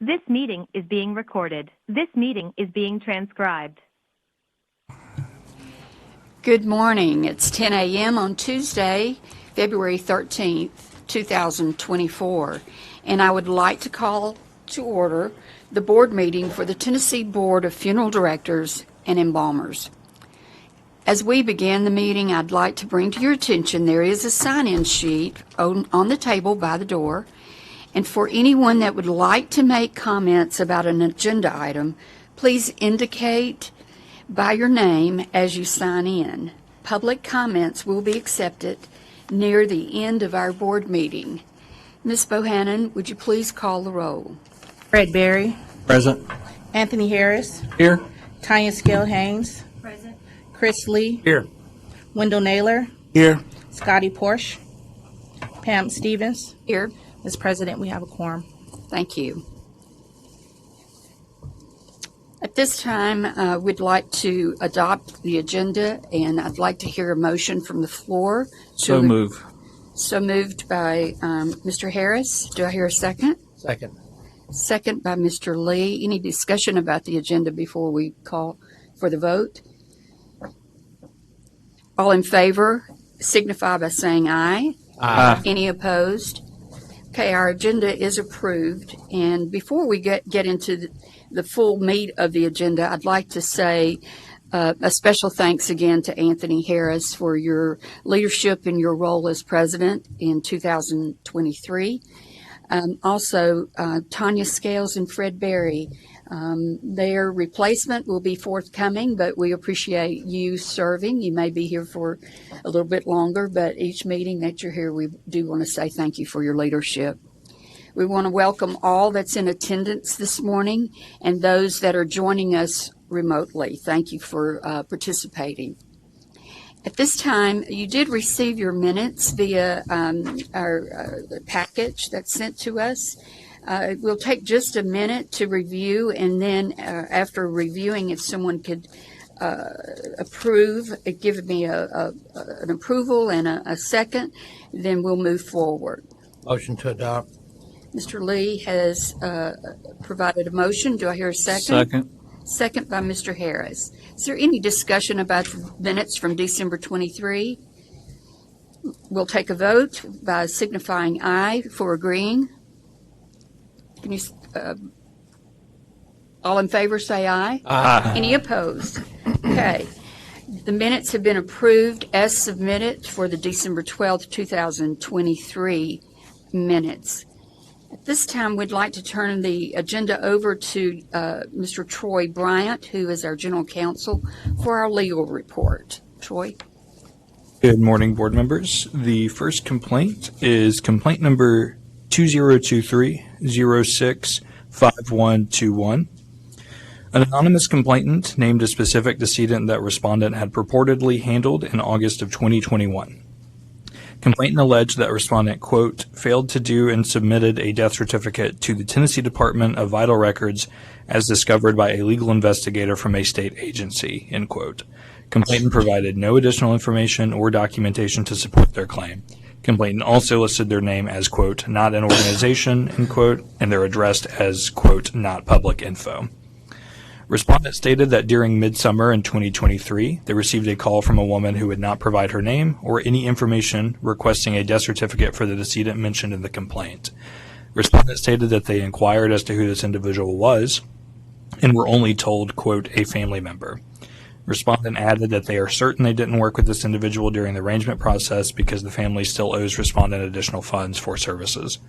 This meeting is being recorded. This meeting is being transcribed. Good morning. It's 10 a.m. on Tuesday, February 13th, 2024, and I would like to call to order the board meeting for the Tennessee Board of Funeral Directors and Embalmers. As we begin the meeting, I'd like to bring to your attention there is a sign-in sheet on the table by the door, and for anyone that would like to make comments about an agenda item, please indicate by your name as you sign in. Public comments will be accepted near the end of our board meeting. Ms. Bohannon, would you please call the roll? Fred Berry. Present. Anthony Harris. Here. Tanya Scale-Haynes. Present. Chris Lee. Here. Wendell Naylor. Here. Scotty Porsche. Pam Stevens. Here. Ms. President, we have a quorum. Thank you. At this time, we'd like to adopt the agenda, and I'd like to hear a motion from the floor. So move. So moved by Mr. Harris. Do I hear a second? Second. Second by Mr. Lee. Any discussion about the agenda before we call for the vote? All in favor signify by saying aye. Aye. Any opposed? Okay, our agenda is approved, and before we get into the full meat of the agenda, I'd like to say a special thanks again to Anthony Harris for your leadership in your role as president in 2023. Also, Tanya Scales and Fred Berry. Their replacement will be forthcoming, but we appreciate you serving. You may be here for a little bit longer, but each meeting that you're here, we do want to say thank you for your leadership. We want to welcome all that's in attendance this morning and those that are joining us remotely. Thank you for participating. At this time, you did receive your minutes via our package that's sent to us. We'll take just a minute to review, and then after reviewing, if someone could give me an approval and a second, then we'll move forward. Motion to adopt. Mr. Lee has provided a motion. Do I hear a second? Second. Second by Mr. Harris. Is there any discussion about the minutes from December 23? We'll take a vote by signifying aye for agreeing. Can you, all in favor say aye? Aye. Any opposed? Okay. The minutes have been approved as submitted for the December 12th, 2023 minutes. At this time, we'd like to turn the agenda over to Mr. Troy Bryant, who is our general counsel, for our legal report. Troy? Good morning, board members. The first complaint is complaint number 2023-06-5121. An anonymous complainant named a specific decedent that respondent had purportedly handled in August of 2021. Complainant alleged that respondent, quote, failed to do and submitted a death certificate to the Tennessee Department of Vital Records as discovered by a legal investigator from a state agency, end quote. Complainant provided no additional information or documentation to support their claim. Complainant also listed their name as, quote, not an organization, end quote, and they're addressed as, quote, not public info. Respondent stated that during midsummer in 2023, they received a call from a woman who would not provide her name or any information requesting a death certificate for the decedent mentioned in the complaint. Respondent stated that they inquired as to who this individual was and were only told, quote, a family member. Respondent added that they are certain they didn't work with this individual during the arrangement process because the family still owes respondent additional funds for services.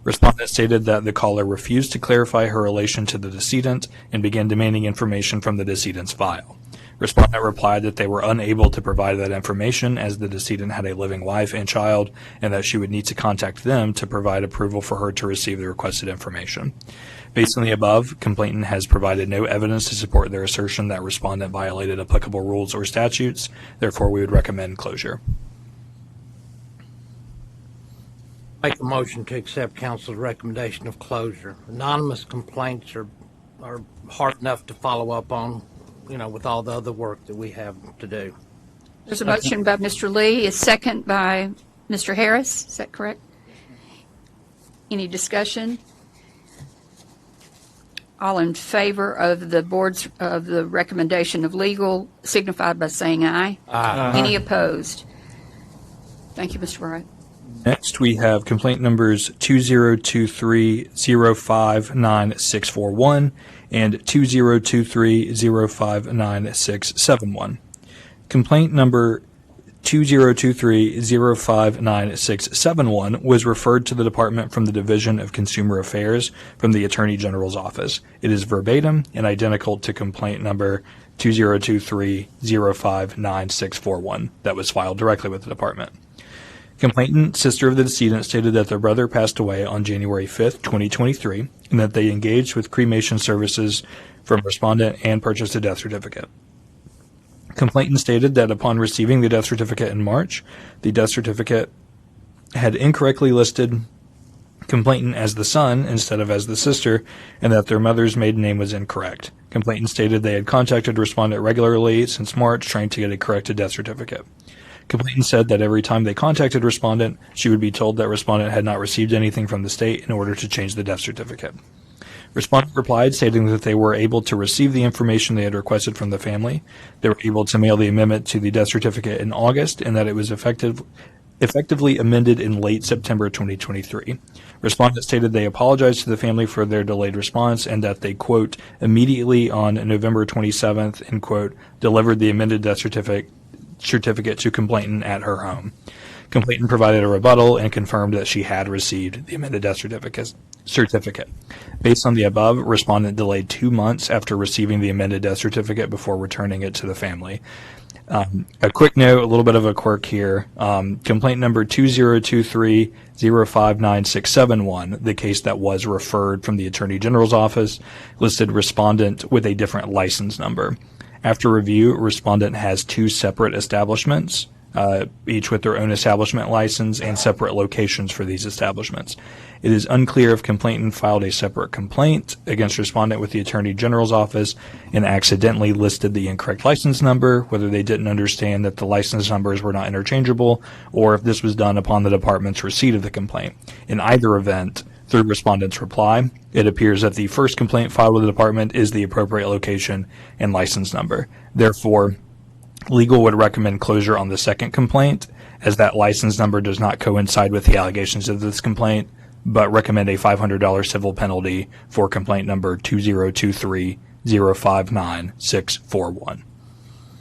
Respondent stated that the caller refused to clarify her relation to the decedent and began demanding information from the decedent's file. Respondent replied that they were unable to provide that information as the decedent had a living wife and child and that she would need to contact them to provide approval for her to receive the requested information. Based on the above, complainant has provided no evidence to support their assertion that respondent violated applicable rules or statutes. Therefore, we would recommend closure. Make a motion to accept council's recommendation of closure. Anonymous complaints are hard enough to follow up on, with all the other work that we have to do. There's a motion by Mr. Lee, a second by Mr. Harris. Is that correct? Any discussion? All in favor of the recommendation of legal signify by saying aye. Aye. Any opposed? Thank you, Mr. Bryant. Next, we have complaint numbers 2023-059641 and 2023-059671. Complaint number 2023-059671 was referred to the department from the Division of Consumer Affairs from the Attorney General's office. It is verbatim and identical to complaint number 2023-059641 that was filed directly with the department. Complainant, sister of the decedent, stated that their brother passed away on January 5th, 2023, and that they engaged with cremation services from respondent and purchased a death certificate. Complainant stated that upon receiving the death certificate in March, the death certificate had incorrectly listed complainant as the son instead of as the sister, and that their mother's maiden name was incorrect. Complainant stated they had contacted respondent regularly since March trying to get a corrected death certificate. Complainant said that every time they contacted respondent, she would be told that respondent had not received anything from the state in order to change the death certificate. Respondent replied, stating that they were able to receive the information they had requested from the family. They were able to mail the amendment to the death certificate in August, and that it was effectively amended in late September 2023. Respondent stated they apologized to the family for their delayed response and that they, quote, immediately on November 27th, end quote, delivered the amended death certificate to complainant at her home. Complainant provided a rebuttal and confirmed that she had received the amended death certificate. Based on the above, respondent delayed 2 months after receiving the amended death certificate before returning it to the family. A quick note, a little bit of a quirk here. Complaint number 2023-059671, the case that was referred from the Attorney General's office, listed respondent with a different license number. After review, respondent has 2 separate establishments, each with their own establishment license and separate locations for these establishments. It is unclear if complainant filed a separate complaint against respondent with the Attorney General's office and accidentally listed the incorrect license number, whether they didn't understand that the license numbers were not interchangeable, or if this was done upon the department's receipt of the complaint. In either event, through respondent's reply, it appears that the first complaint filed with the department is the appropriate location and license number. Therefore, legal would recommend closure on the second complaint, as that license number does not coincide with the allegations of this complaint, but recommend a $500 civil penalty for complaint number 2023-059641.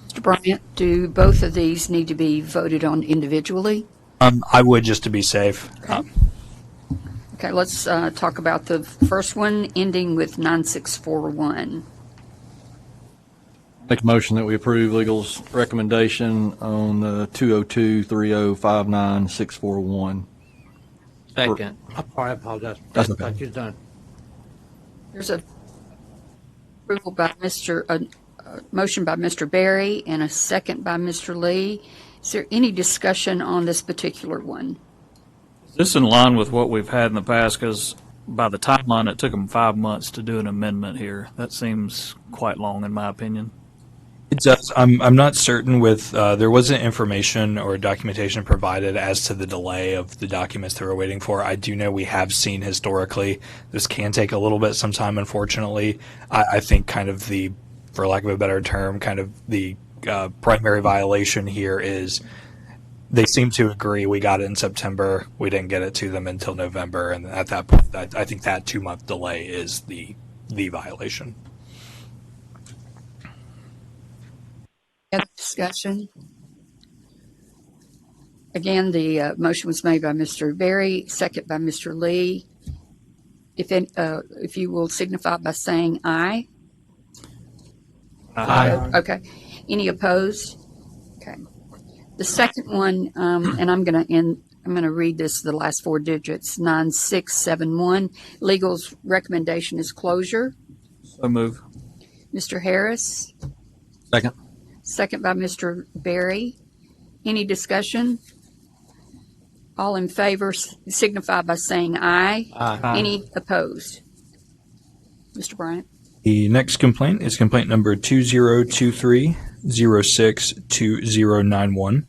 Mr. Bryant, do both of these need to be voted on individually? I would, just to be safe. Okay, let's talk about the first one ending with 9641. Make a motion that we approve legal's recommendation on the 202-3059-641. Second. I apologize. That's I okay. thought you was done. There's a approval by motion by Mr. Berry and a second by Mr. Lee. Is there any discussion on this particular one? This is in line with what we've had in the past, because by the timeline, it took them 5 months to do an amendment here. That seems quite long, in my opinion. It does. I'm not certain with, there wasn't information or documentation provided as to the delay of the documents they were waiting for. I do know we have seen historically this can take a little bit sometime, unfortunately. I think kind of the, for lack of a better term, kind of the primary violation here is they seem to agree we got it in September. We didn't get it to them until November. And at that point, I think that 2-month delay is the violation. Any other discussion? Again, the motion was made by Mr. Berry, second by Mr. Lee. If you will signify by saying aye. Aye. Okay. Any opposed? Okay. The second one, and I'm going to read this, the last 4 digits, 9671. Legal's recommendation is closure. So move. Mr. Harris, Second. second by Mr. Berry. Any discussion? All in favor signify by saying aye. Aye. Any opposed? Mr. Bryant. The next complaint is complaint number 2023-062091.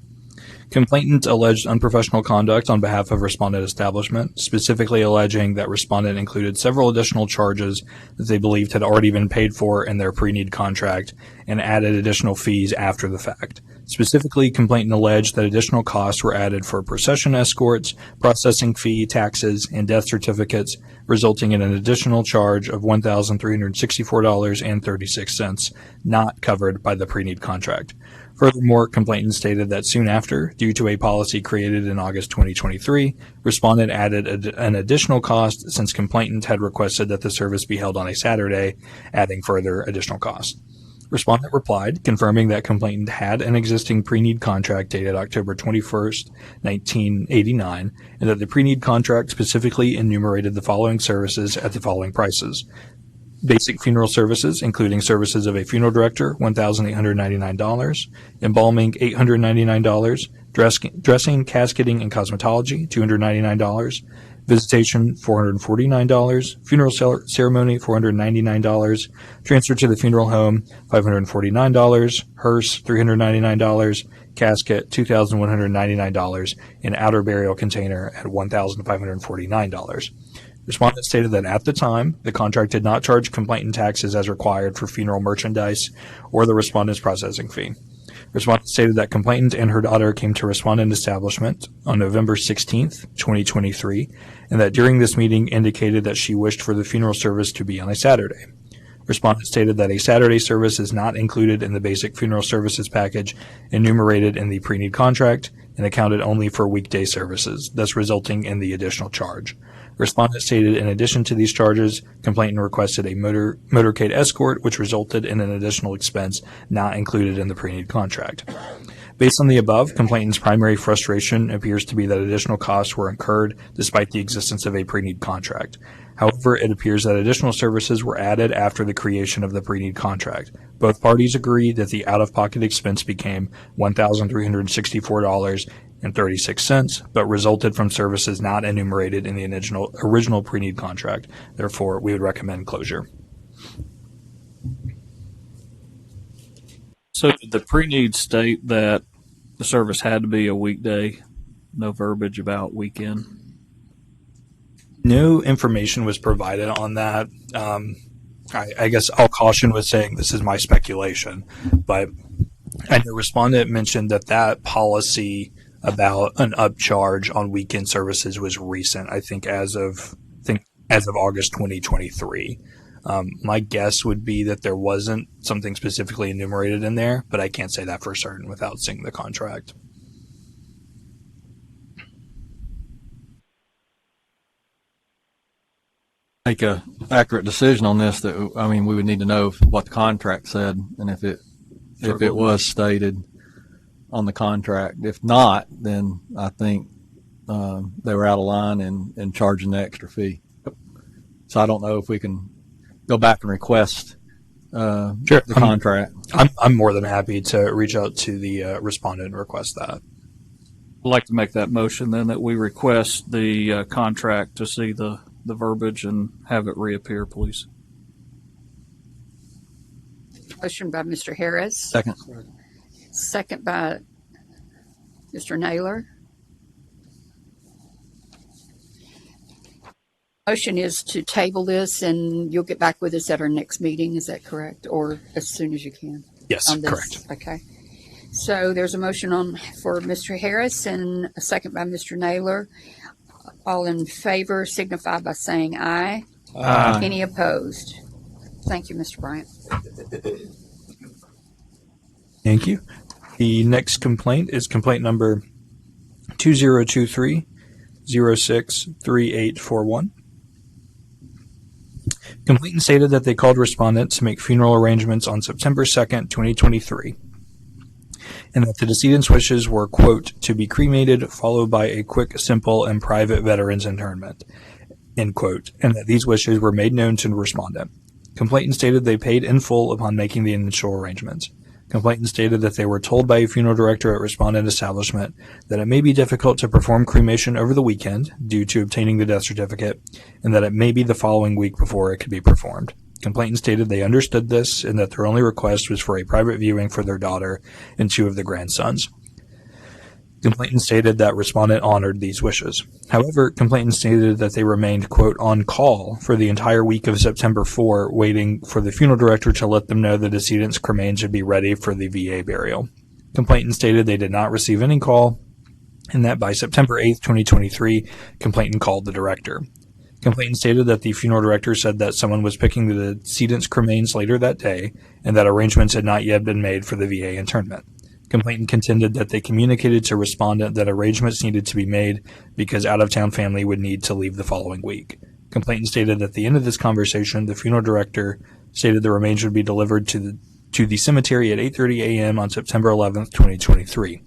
Complainant alleged unprofessional conduct on behalf of respondent establishment, specifically alleging that respondent included several additional charges that they believed had already been paid for in their pre-need contract and added additional fees after the fact. Specifically, complainant alleged that additional costs were added for procession escorts, processing fee, taxes, and death certificates, resulting in an additional charge of $1,364.36, not covered by the pre-need contract. Furthermore, complainant stated that soon after, due to a policy created in August 2023, respondent added an additional cost since complainant had requested that the service be held on a Saturday, adding further additional cost. Respondent replied, confirming that complainant had an existing pre-need contract dated October 21st, 1989, and that the pre-need contract specifically enumerated the following services at the following prices. Basic funeral services, including services of a funeral director, $1,899, embalming, $899, dressing, casketing, and cosmetology, $299, visitation, $449, funeral ceremony, $499, transfer to the funeral home, $549, hearse, $399, casket, $2,199, and outer burial container at $1,549. Respondent stated that at the time, the contract did not charge complainant taxes as required for funeral merchandise or the respondent's processing fee. Respondent stated that complainant and her daughter came to respondent establishment on November 16th, 2023, and that during this meeting indicated that she wished for the funeral service to be on a Saturday. Respondent stated that a Saturday service is not included in the basic funeral services package enumerated in the pre-need contract and accounted only for weekday services, thus resulting in the additional charge. Respondent stated in addition to these charges, complainant requested a motorcade escort, which resulted in an additional expense not included in the pre-need contract. Based on the above, complainant's primary frustration appears to be that additional costs were incurred despite the existence of a pre-need contract. However, it appears that additional services were added after the creation of the pre-need contract. Both parties agreed that the out-of-pocket expense became $1,364.36, but resulted from services not enumerated in the original pre-need contract. Therefore, we would recommend closure. So did the pre-need state that the service had to be a weekday? No verbiage about weekend? No information was provided on that. I guess I'll caution with saying this is my speculation, but I know respondent mentioned that policy about an upcharge on weekend services was recent. I think as of August 2023. My guess would be that there wasn't something specifically enumerated in there, but I can't say that for certain without seeing the contract. Make a accurate decision on this. We would need to know what the contract said and if it was stated on the contract. If not, then I think they were out of line in charging the extra fee. So I don't know if we can go back and request the contract. I'm more than happy to reach out to the respondent and request that. I'd like to make that motion then that we request the contract to see the verbiage and have it reappear, please. Motion by Mr. Harris. Second. Second by Mr. Naylor. Motion is to table this, and you'll get back with us at our next meeting. Is that correct? Or as soon as you can? Yes, on this? correct. Okay. So there's a motion for Mr. Harris and a second by Mr. Naylor. All in favor signify by saying aye. Aye. Any opposed? Thank you, Mr. Bryant. Thank you. The next complaint is complaint number 2023-063841. Complainant stated that they called respondent to make funeral arrangements on September 2nd, 2023, and that the decedent's wishes were, quote, to be cremated followed by a quick, simple, and private veteran's interment, end quote, and that these wishes were made known to respondent. Complainant stated they paid in full upon making the initial arrangements. Complainant stated that they were told by a funeral director at respondent establishment that it may be difficult to perform cremation over the weekend due to obtaining the death certificate, and that it may be the following week before it could be performed. Complainant stated they understood this and that their only request was for a private viewing for their daughter and two of the grandsons. Complainant stated that respondent honored these wishes. However, complainant stated that they remained, quote, on call for the entire week of September 4, waiting for the funeral director to let them know the decedent's cremains should be ready for the VA burial. Complainant stated they did not receive any call, and that by September 8, 2023, complainant called the director. Complainant stated that the funeral director said that someone was picking the decedent's cremains later that day, and that arrangements had not yet been made for the VA internment. Complainant contended that they communicated to respondent that arrangements needed to be made because out-of-town family would need to leave the following week. Complainant stated at the end of this conversation, the funeral director stated the remains would be delivered to the cemetery at 8:30 a.m. on September 11, 2023.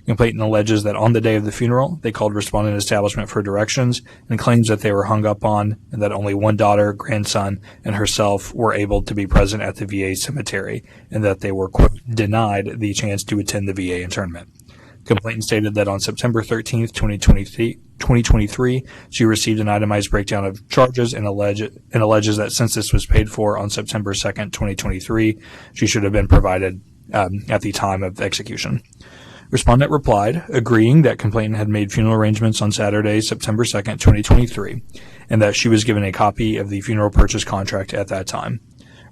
Complainant alleges that on the day of the funeral, they called respondent establishment for directions and claims that they were hung up on and that only one daughter, grandson, and herself were able to be present at the VA cemetery and that they were, quote, denied the chance to attend the VA internment. Complainant stated that on September 13th, 2023, she received an itemized breakdown of charges and alleges that since this was paid for on September 2nd, 2023, she should have been provided at the time of execution. Respondent replied, agreeing that complainant had made funeral arrangements on Saturday, September 2nd, 2023, and that she was given a copy of the funeral purchase contract at that time.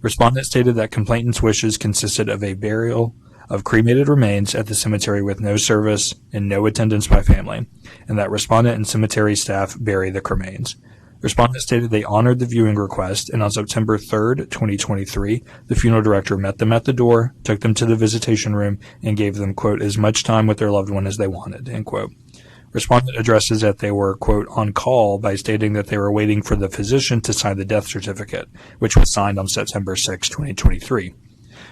Respondent stated that complainant's wishes consisted of a burial of cremated remains at the cemetery with no service and no attendance by family, and that respondent and cemetery staff bury the cremains. Respondent stated they honored the viewing request, and on September 3rd, 2023, the funeral director met them at the door, took them to the visitation room, and gave them, quote, as much time with their loved one as they wanted, end quote. Respondent addresses that they were, quote, on call by stating that they were waiting for the physician to sign the death certificate, which was signed on September 6, 2023.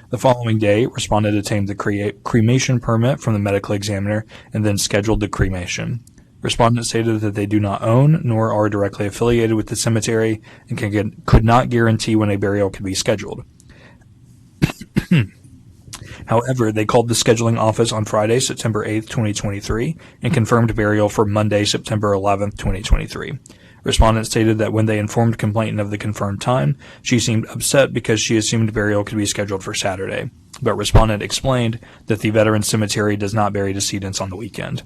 The following day, respondent obtained the cremation permit from the medical examiner and then scheduled the cremation. Respondent stated that they do not own nor are directly affiliated with the cemetery and could not guarantee when a burial could be scheduled. However, they called the scheduling office on Friday, September 8, 2023, and confirmed burial for Monday, September 11, 2023. Respondent stated that when they informed complainant of the confirmed time, she seemed upset because she assumed burial could be scheduled for Saturday. But respondent explained that the veteran cemetery does not bury decedents on the weekend.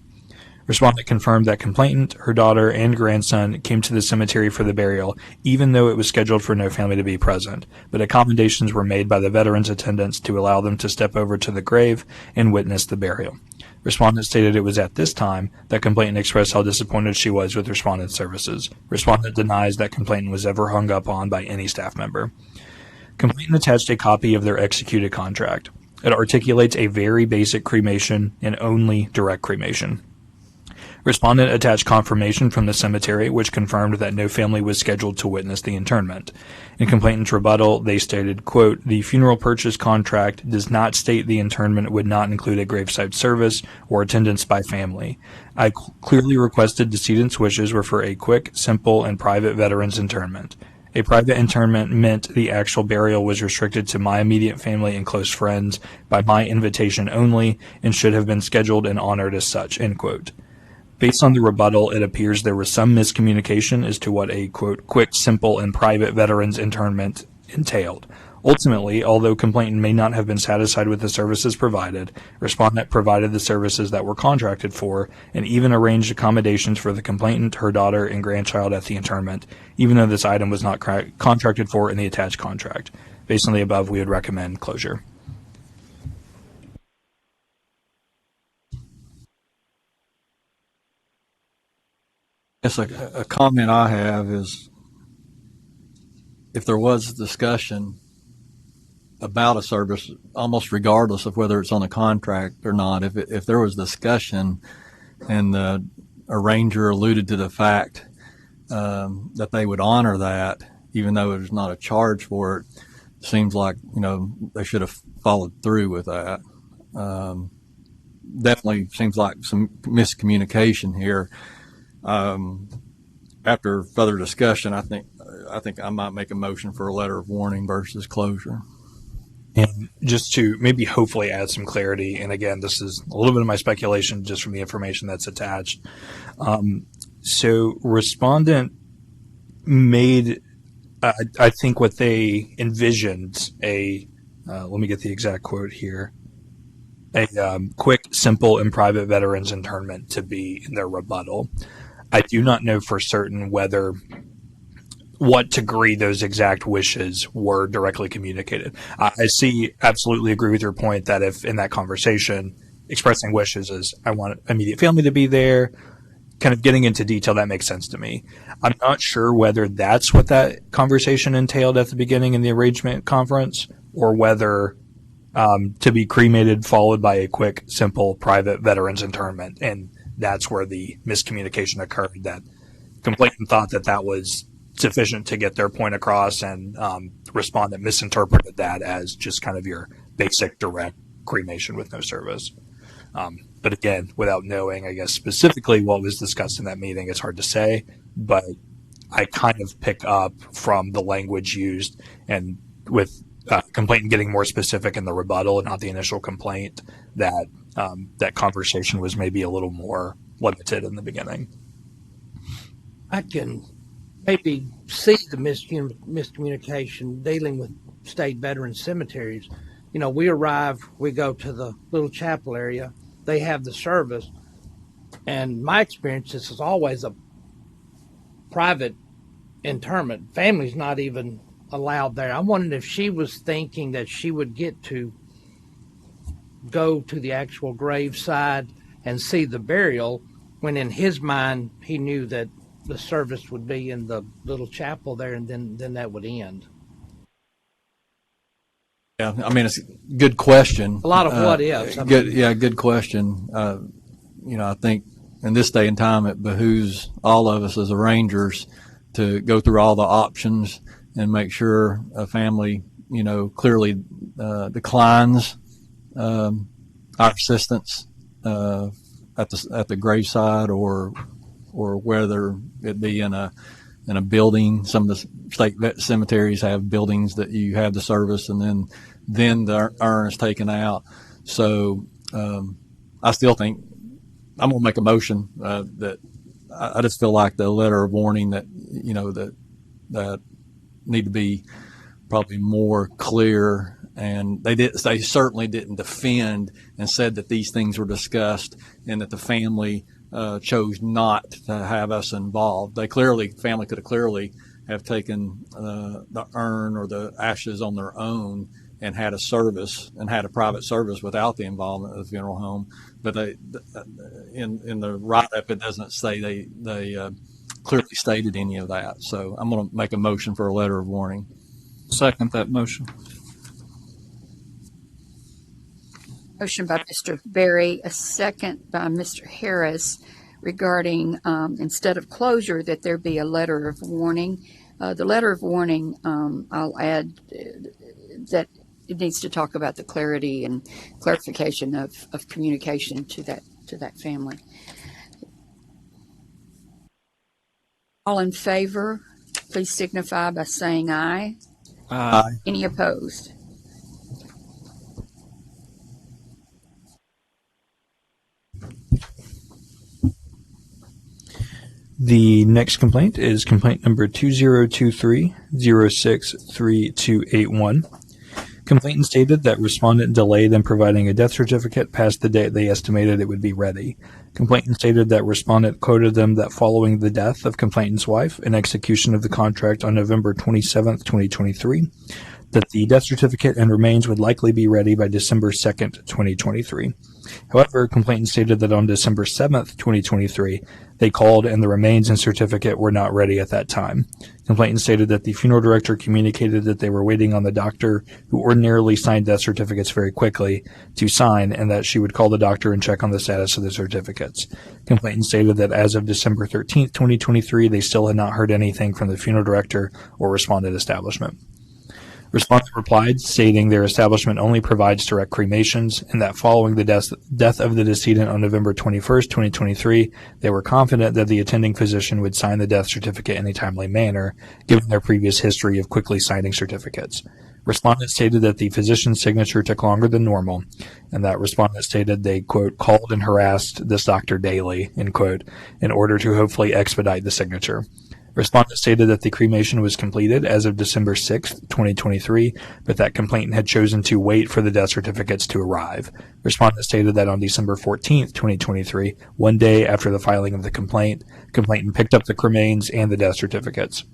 Respondent confirmed that complainant, her daughter, and grandson came to the cemetery for the burial, even though it was scheduled for no family to be present, but accommodations were made by the veterans' attendants to allow them to step over to the grave and witness the burial. Respondent stated it was at this time that complainant expressed how disappointed she was with respondent's services. Respondent denies that complainant was ever hung up on by any staff member. Complainant attached a copy of their executed contract. It articulates a very basic cremation and only direct cremation. Respondent attached confirmation from the cemetery, which confirmed that no family was scheduled to witness the internment. In complainant's rebuttal, they stated, quote, the funeral purchase contract does not state the internment would not include a graveside service or attendance by family. I clearly requested decedent's wishes were for a quick, simple, and private veterans internment. A private internment meant the actual burial was restricted to my immediate family and close friends by my invitation only and should have been scheduled and honored as such, end quote. Based on the rebuttal, it appears there was some miscommunication as to what a, quote, quick, simple, and private veterans internment entailed. Ultimately, although complainant may not have been satisfied with the services provided, respondent provided the services that were contracted for and even arranged accommodations for the complainant, her daughter, and grandchild at the internment, even though this item was not contracted for in the attached contract. Based on the above, we would recommend closure. Yes, a comment I have is if there was discussion about a service, almost regardless of whether it's on a contract or not, if there was discussion and the arranger alluded to the fact that they would honor that, even though there's not a charge for it, seems like, they should have followed through with that. Definitely seems like some miscommunication here. After further discussion, I think I might make a motion for a letter of warning versus closure. And just to maybe hopefully add some clarity, and again, this is a little bit of my speculation just from the information that's attached. So respondent made, I think what they envisioned let me get the exact quote here. a quick, simple, and private veterans internment to be in their rebuttal. I do not know for certain what degree those exact wishes were directly communicated. I absolutely agree with your point that if in that conversation expressing wishes is, I want immediate family to be there, kind of getting into detail, that makes sense to me. I'm not sure whether that's what that conversation entailed at the beginning in the arrangement conference, or whether to be cremated followed by a quick, simple, private veterans internment. And that's where the miscommunication occurred, that complainant thought that was sufficient to get their point across, and respondent misinterpreted that as just kind of your basic direct cremation with no service. But again, without knowing, I guess, specifically what was discussed in that meeting, it's hard to say, but I kind of pick up from the language used, and with complainant getting more specific in the rebuttal and not the initial complaint, that that conversation was maybe a little more limited in the beginning. I can maybe see the miscommunication dealing with state veteran cemeteries. You know, we arrive, we go to the little chapel area, they have the service, and my experience, this is always a private interment. Family's not even allowed there. I wondered if she was thinking that she would get to go to the actual graveside and see the burial, when in his mind he knew that the service would be in the little chapel there, and then that would end. Yeah, I mean, it's a good question. A lot of what ifs. Good question. I think in this day and time, it behooves all of us as arrangers to go through all the options and make sure a family, clearly declines our assistance at the graveside, or whether it be in a building. Some of the state vet cemeteries have buildings that you have the service, and then the urn is taken out. So I still think I'm going to make a motion that I just feel like the letter of warning that that need to be probably more clear. And they certainly didn't defend and said that these things were discussed and that the family chose not to have us involved. Family could have clearly have taken the urn or the ashes on their own and had a service and had a private service without the involvement of the funeral home. But in the write-up, it doesn't say they clearly stated any of that. So I'm going to make a motion for a letter of warning. Second that motion. Motion by Mr. Berry, a second by Mr. Harris, regarding instead of closure, that there be a letter of warning. The letter of warning, I'll add that it needs to talk about the clarity and clarification of communication to that family. All in favor, please signify by saying aye. Aye. Any opposed? The next complaint is complaint number 2023-063281. Complainant stated that respondent delayed in providing a death certificate past the date they estimated it would be ready. Complainant stated that respondent quoted them that following the death of complainant's wife and execution of the contract on November 27, 2023, that the death certificate and remains would likely be ready by December 2nd, 2023. However, complainant stated that on December 7th, 2023, they called and the remains and certificate were not ready at that time. Complainant stated that the funeral director communicated that they were waiting on the doctor, who ordinarily signed death certificates very quickly, to sign, and that she would call the doctor and check on the status of the certificates. Complainant stated that as of December 13th, 2023, they still had not heard anything from the funeral director or respondent establishment. Respondent replied, stating their establishment only provides direct cremations, and that following the death of the decedent on November 21st, 2023, they were confident that the attending physician would sign the death certificate in a timely manner, given their previous history of quickly signing certificates. Respondent stated that the physician's signature took longer than normal, and that respondent stated they, quote, called and harassed this doctor daily, end quote, in order to hopefully expedite the signature. Respondent stated that the cremation was completed as of December 6, 2023, but that complainant had chosen to wait for the death certificates to arrive. Respondent stated that on December 14, 2023, one day after the filing of the complainant picked up the cremains and the death certificates.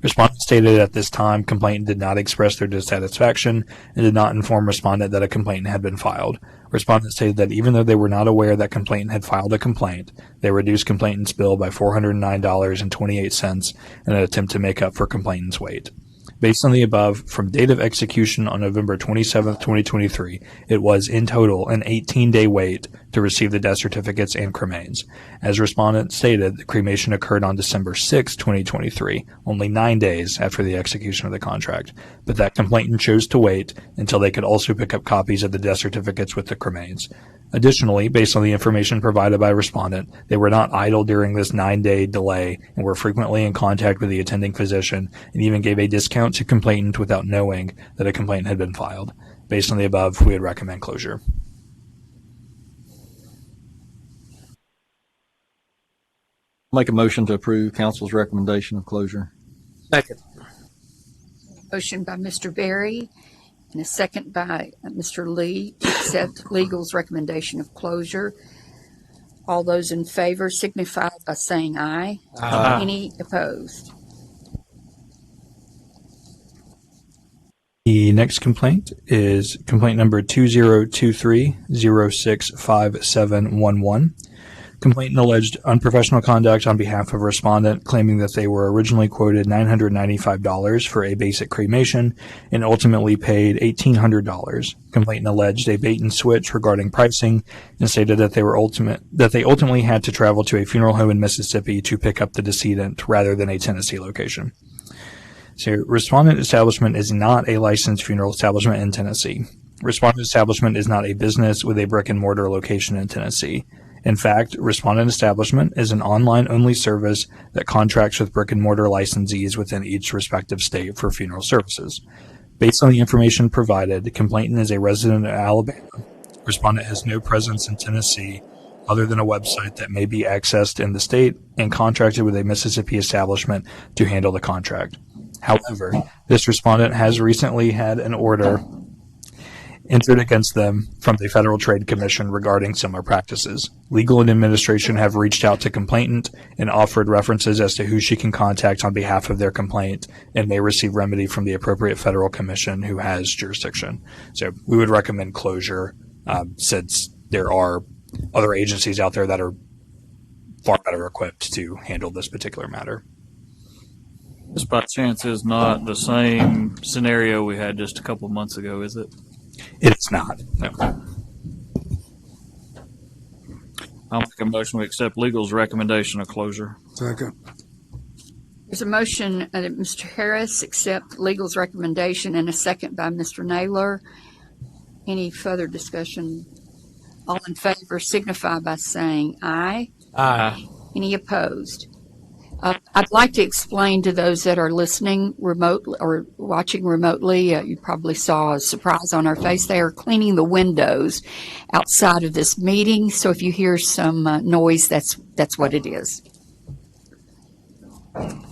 Respondent stated at this time complainant did not express their dissatisfaction and did not inform respondent that a complaint had been filed. Respondent stated that even though they were not aware that complainant had filed a complaint, they reduced complainant's bill by $409.28 in an attempt to make up for complainant's wait. Based on the above, from date of execution on November 27, 2023, it was, in total, an 18-day wait to receive the death certificates and cremains. As respondent stated, the cremation occurred on December 6, 2023, only 9 days after the execution of the contract, but that complainant chose to wait until they could also pick up copies of the death certificates with the cremains. Additionally, based on the information provided by respondent, they were not idle during this 9-day delay and were frequently in contact with the attending physician and even gave a discount to complainant without knowing that a complaint had been filed. Based on the above, we would recommend closure. Make a motion to approve council's recommendation of closure. Second. Motion by Mr. Berry and a second by Mr. Lee to accept legal's recommendation of closure. All those in favor signify by saying aye. Aye. Any opposed? The next complaint is complaint number 2023-065711. Complainant alleged unprofessional conduct on behalf of respondent, claiming that they were originally quoted $995 for a basic cremation and ultimately paid $1,800. Complainant alleged a bait and switch regarding pricing and stated that they ultimately had to travel to a funeral home in Mississippi to pick up the decedent rather than a Tennessee location. So, respondent establishment is not a licensed funeral establishment in Tennessee. Respondent establishment is not a business with a brick and mortar location in Tennessee. In fact, Respondent Establishment is an online-only service that contracts with brick-and-mortar licensees within each respective state for funeral services. Based on the information provided, complainant is a resident of Alabama. Respondent has no presence in Tennessee other than a website that may be accessed in the state and contracted with a Mississippi establishment to handle the contract. However, this respondent has recently had an order entered against them from the Federal Trade Commission regarding similar practices. Legal and administration have reached out to complainant and offered references as to who she can contact on behalf of their complaint and may receive remedy from the appropriate federal commission who has jurisdiction. So we would recommend closure since there are other agencies out there that are far better equipped to handle this particular matter. This by chance is not the same scenario we had just a couple of months ago, is it? It is not. No. I'll make a motion to accept legal's recommendation of closure. Second. There's a motion that Mr. Harris accept legal's recommendation and a second by Mr. Naylor. Any further discussion? All in favor signify by saying aye. Aye. Any opposed? I'd like to explain to those that are listening remotely or watching remotely, you probably saw a surprise on our face. They are cleaning the windows outside of this meeting. So if you hear some noise, that's what it is. Mr.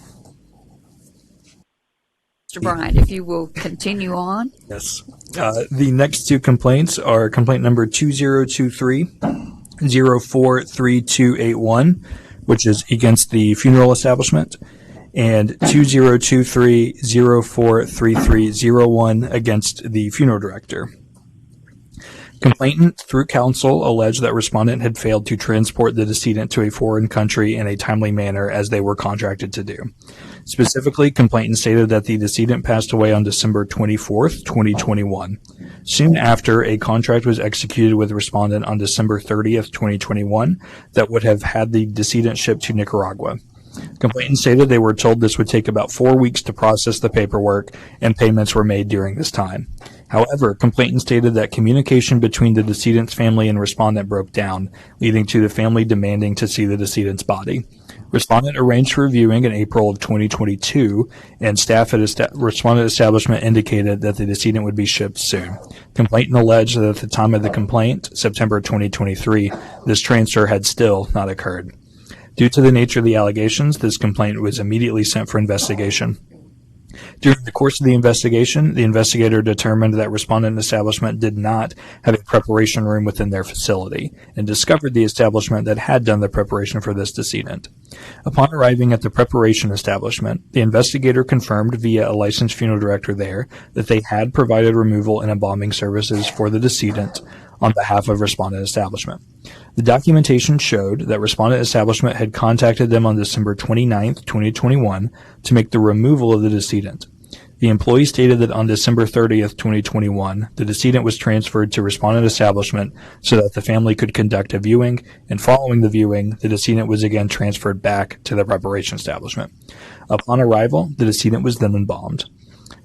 Bryant, if you will continue on. Yes. The next two complaints are complaint number 2023-043281, which is against the funeral establishment, and 2023-043301 against the funeral director. Complainant, through counsel, alleged that respondent had failed to transport the decedent to a foreign country in a timely manner as they were contracted to do. Specifically, complainant stated that the decedent passed away on December 24th, 2021. Soon after, a contract was executed with respondent on December 30th, 2021 that would have had the decedent shipped to Nicaragua. Complainant stated they were told this would take about 4 weeks to process the paperwork and payments were made during this time. However, complainant stated that communication between the decedent's family and respondent broke down, leading to the family demanding to see the decedent's body. Respondent arranged for viewing in April of 2022, and staff at respondent establishment indicated that the decedent would be shipped soon. Complainant alleged that at the time of the complaint, September 2023, this transfer had still not occurred. Due to the nature of the allegations, this complaint was immediately sent for investigation. During the course of the investigation, the investigator determined that respondent establishment did not have a preparation room within their facility and discovered the establishment that had done the preparation for this decedent. Upon arriving at the preparation establishment, the investigator confirmed via a licensed funeral director there that they had provided removal and embalming services for the decedent on behalf of respondent establishment. The documentation showed that respondent establishment had contacted them on December 29, 2021 to make the removal of the decedent. The employee stated that on December 30th, 2021, the decedent was transferred to respondent establishment so that the family could conduct a viewing, and following the viewing, the decedent was again transferred back to the preparation establishment. Upon arrival, the decedent was then embalmed.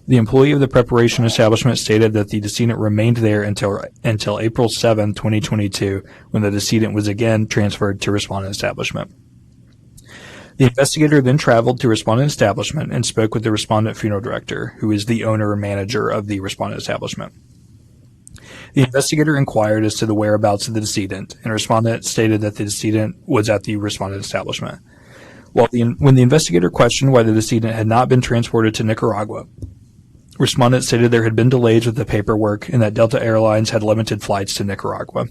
The employee of the preparation establishment stated that the decedent remained there until April 7, 2022, when the decedent was again transferred to respondent establishment. The investigator then traveled to respondent establishment and spoke with the respondent funeral director, who is the owner or manager of the respondent establishment. The investigator inquired as to the whereabouts of the decedent, and respondent stated that the decedent was at the respondent establishment. When the investigator questioned why the decedent had not been transported to Nicaragua, respondent stated there had been delays with the paperwork and that Delta Airlines had limited flights to Nicaragua.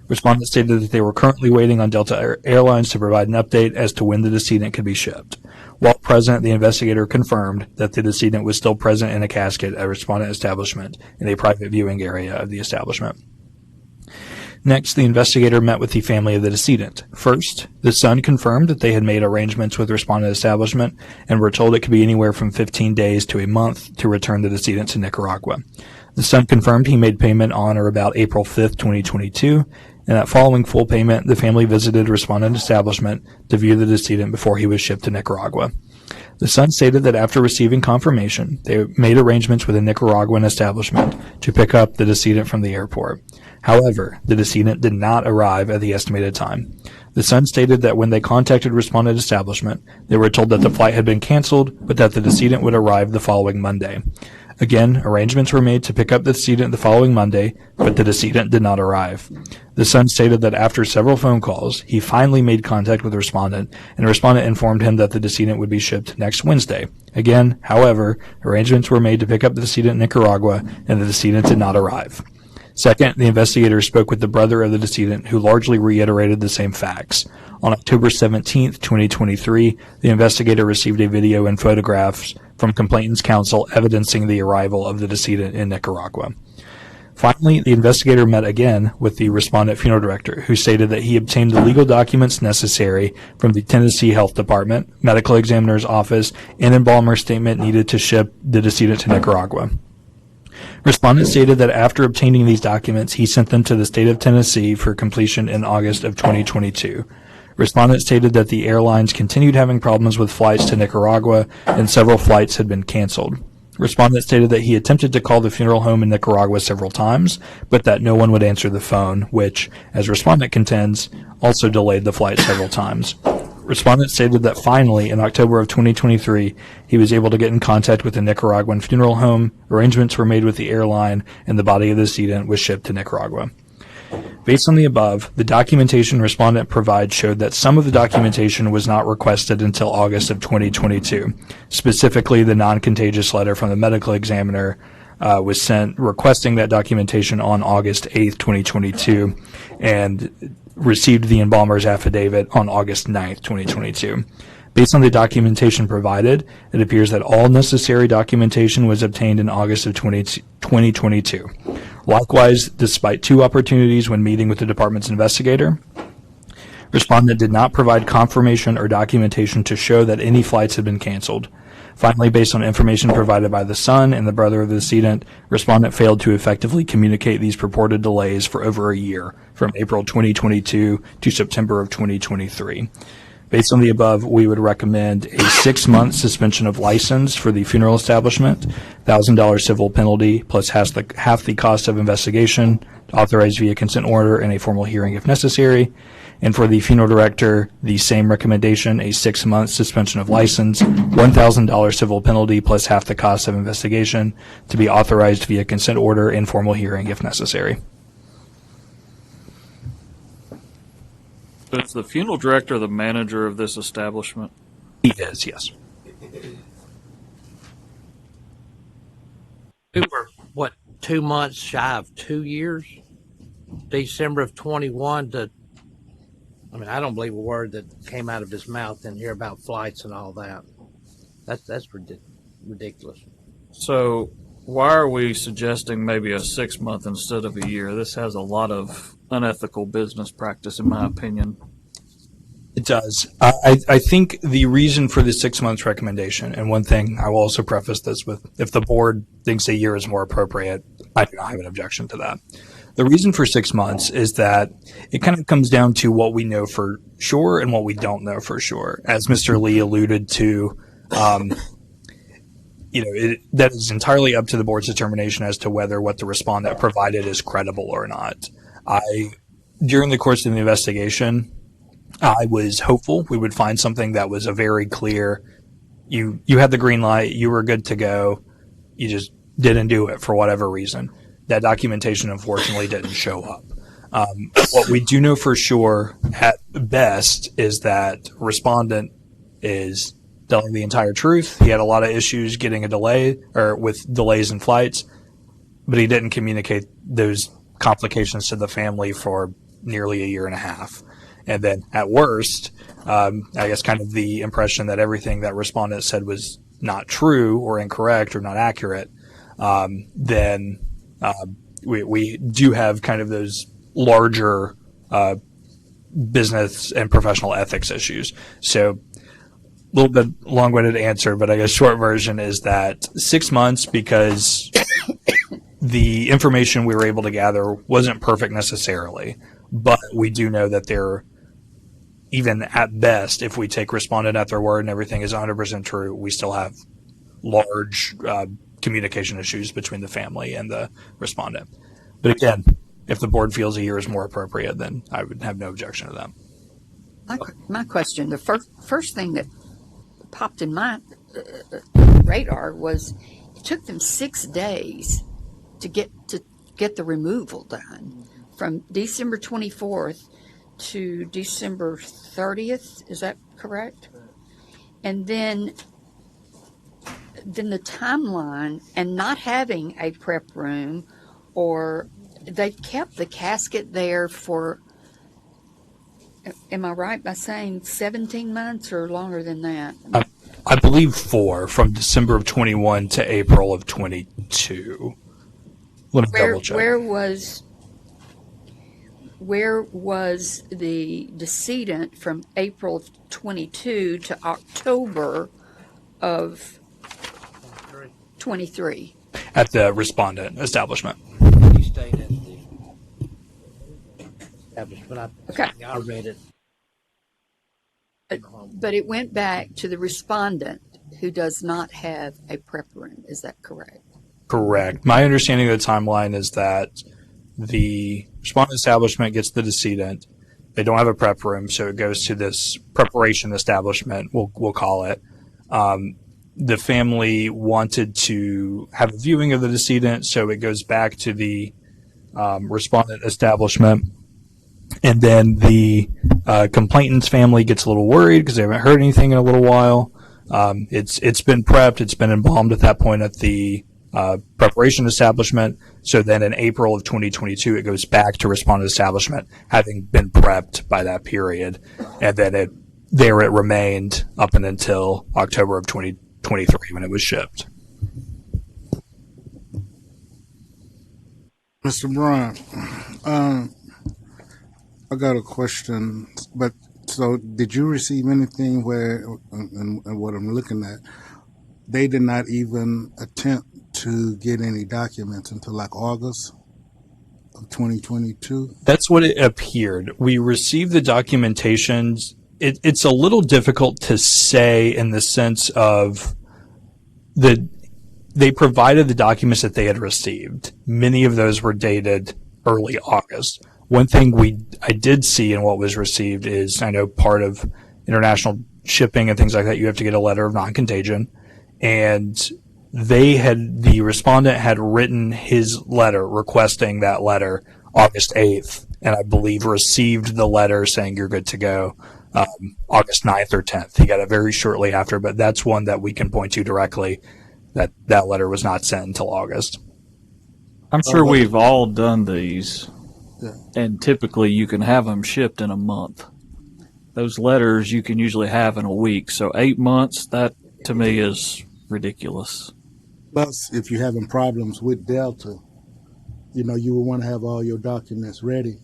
Respondent stated that they were currently waiting on Delta Airlines to provide an update as to when the decedent could be shipped. While present, the investigator confirmed that the decedent was still present in a casket at respondent establishment in a private viewing area of the establishment. Next, the investigator met with the family of the decedent. First, the son confirmed that they had made arrangements with respondent establishment and were told it could be anywhere from 15 days to a month to return the decedent to Nicaragua. The son confirmed he made payment on or about April 5th, 2022, and that following full payment, the family visited respondent establishment to view the decedent before he was shipped to Nicaragua. The son stated that after receiving confirmation, they made arrangements with a Nicaraguan establishment to pick up the decedent from the airport. However, the decedent did not arrive at the estimated time. The son stated that when they contacted respondent establishment, they were told that the flight had been canceled, but that the decedent would arrive the following Monday. Again, arrangements were made to pick up the decedent the following Monday, but the decedent did not arrive. The son stated that after several phone calls, he finally made contact with the respondent, and the respondent informed him that the decedent would be shipped next Wednesday. Again, however, arrangements were made to pick up the decedent in Nicaragua, and the decedent did not arrive. Second, the investigator spoke with the brother of the decedent, who largely reiterated the same facts. On October 17, 2023, the investigator received a video and photographs from complainant's counsel evidencing the arrival of the decedent in Nicaragua. Finally, the investigator met again with the respondent funeral director, who stated that he obtained the legal documents necessary from the Tennessee Health Department, medical examiner's office, and embalmer statement needed to ship the decedent to Nicaragua. Respondent stated that after obtaining these documents, he sent them to the state of Tennessee for completion in August of 2022. Respondent stated that the airlines continued having problems with flights to Nicaragua and several flights had been canceled. Respondent stated that he attempted to call the funeral home in Nicaragua several times, but that no one would answer the phone, which, as respondent contends, also delayed the flight several times. Respondent stated that finally, in October of 2023, he was able to get in contact with the Nicaraguan funeral home, arrangements were made with the airline, and the body of the decedent was shipped to Nicaragua. Based on the above, the documentation respondent provides showed that some of the documentation was not requested until August of 2022. Specifically, the non-contagious letter from the medical examiner was sent requesting that documentation on August 8th, 2022, and received the embalmer's affidavit on August 9th, 2022. Based on the documentation provided, it appears that all necessary documentation was obtained in August of 2022. Likewise, despite two opportunities when meeting with the department's investigator, respondent did not provide confirmation or documentation to show that any flights had been canceled. Finally, based on information provided by the son and the brother of the decedent, respondent failed to effectively communicate these purported delays for over a year, from April 2022 to September of 2023. Based on the above, we would recommend a 6-month suspension of license for the funeral establishment, $1,000 civil penalty, plus half the cost of investigation, authorized via consent order and a formal hearing if necessary. And for the funeral director, the same recommendation, a 6-month suspension of license, $1,000 civil penalty, plus half the cost of investigation, to be authorized via consent order and formal hearing if necessary. Is the funeral director the manager of this establishment? He is, yes. We were, what, 2 months shy of 2 years? December of 21 to, I mean, I don't believe a word that came out of his mouth in here about flights and all that. That's ridiculous. So why are we suggesting maybe a 6-month instead of a year? This has a lot of unethical business practice, in my opinion. It does. I think the reason for the 6 months recommendation, and one thing I will also preface this with, if the board thinks a year is more appropriate, I do not have an objection to that. The reason for 6 months is that it kind of comes down to what we know for sure and what we don't know for sure. As Mr. Lee alluded to, that is entirely up to the board's determination as to whether what the respondent provided is credible or not. During the course of the investigation, I was hopeful we would find something that was a very clear, you had the green light, you were good to go, you just didn't do it for whatever reason. That documentation unfortunately didn't show up. What we do know for sure at best is that respondent is telling the entire truth. He had a lot of issues getting a delay or with delays in flights, but he didn't communicate those complications to the family for nearly a year and a half. And then at worst, I guess kind of the impression that everything that respondent said was not true or incorrect or not accurate, then we do have kind of those larger business and professional ethics issues. So a little bit long-winded answer, but I guess short version is that 6 months because the information we were able to gather wasn't perfect necessarily, but we do know that there, even at best, if we take respondent at their word and everything is 100% true, we still have large communication issues between the family and the respondent. But again, if the board feels a year is more appropriate, then I would have no objection to that. My question, the first thing that popped in my radar was it took them 6 days to get the removal done from December 24th to December 30th. Is that correct? And then the timeline and not having a prep room, or they kept the casket there for, am I right by saying 17 months or longer than that? I believe 4, from December of 21 to April of 22. Let me double check. Where was the decedent from April of 22 to October of 23? At the respondent establishment. He stayed at the establishment. Okay. I read it. But it went back to the respondent who does not have a prep room. Is that correct? Correct. My understanding of the timeline is that the respondent establishment gets the decedent. They don't have a prep room, so it goes to this preparation establishment, we'll call it. The family wanted to have a viewing of the decedent, so it goes back to the respondent establishment. And then the complainant's family gets a little worried because they haven't heard anything in a little while. It's been prepped, it's been embalmed at that point at the preparation establishment. So then in April of 2022, it goes back to respondent establishment, having been prepped by that period. And then it remained up and until October of 2023 when it was shipped. Mr. Brown, I got a question, but so did you receive anything where, and what I'm looking at, they did not even attempt to get any documents until like August of 2022? That's what it appeared. We received the documentations. It's a little difficult to say in the sense of they provided the documents that they had received. Many of those were dated early August. One thing I did see in what was received is, I know part of international shipping and things like that, you have to get a letter of non-contagion. And the respondent had written his letter requesting that letter August 8th. and I believe received the letter saying you're good to go August 9th or 10th. He got it very shortly after, but that's one that we can point to directly that letter was not sent until August. I'm sure we've all done these, Yeah. and typically you can have them shipped in a month. Those letters you can usually have in a week. So 8 months, that to me is ridiculous. Plus, if you're having problems with Delta, you know, you will want to have all your documents ready.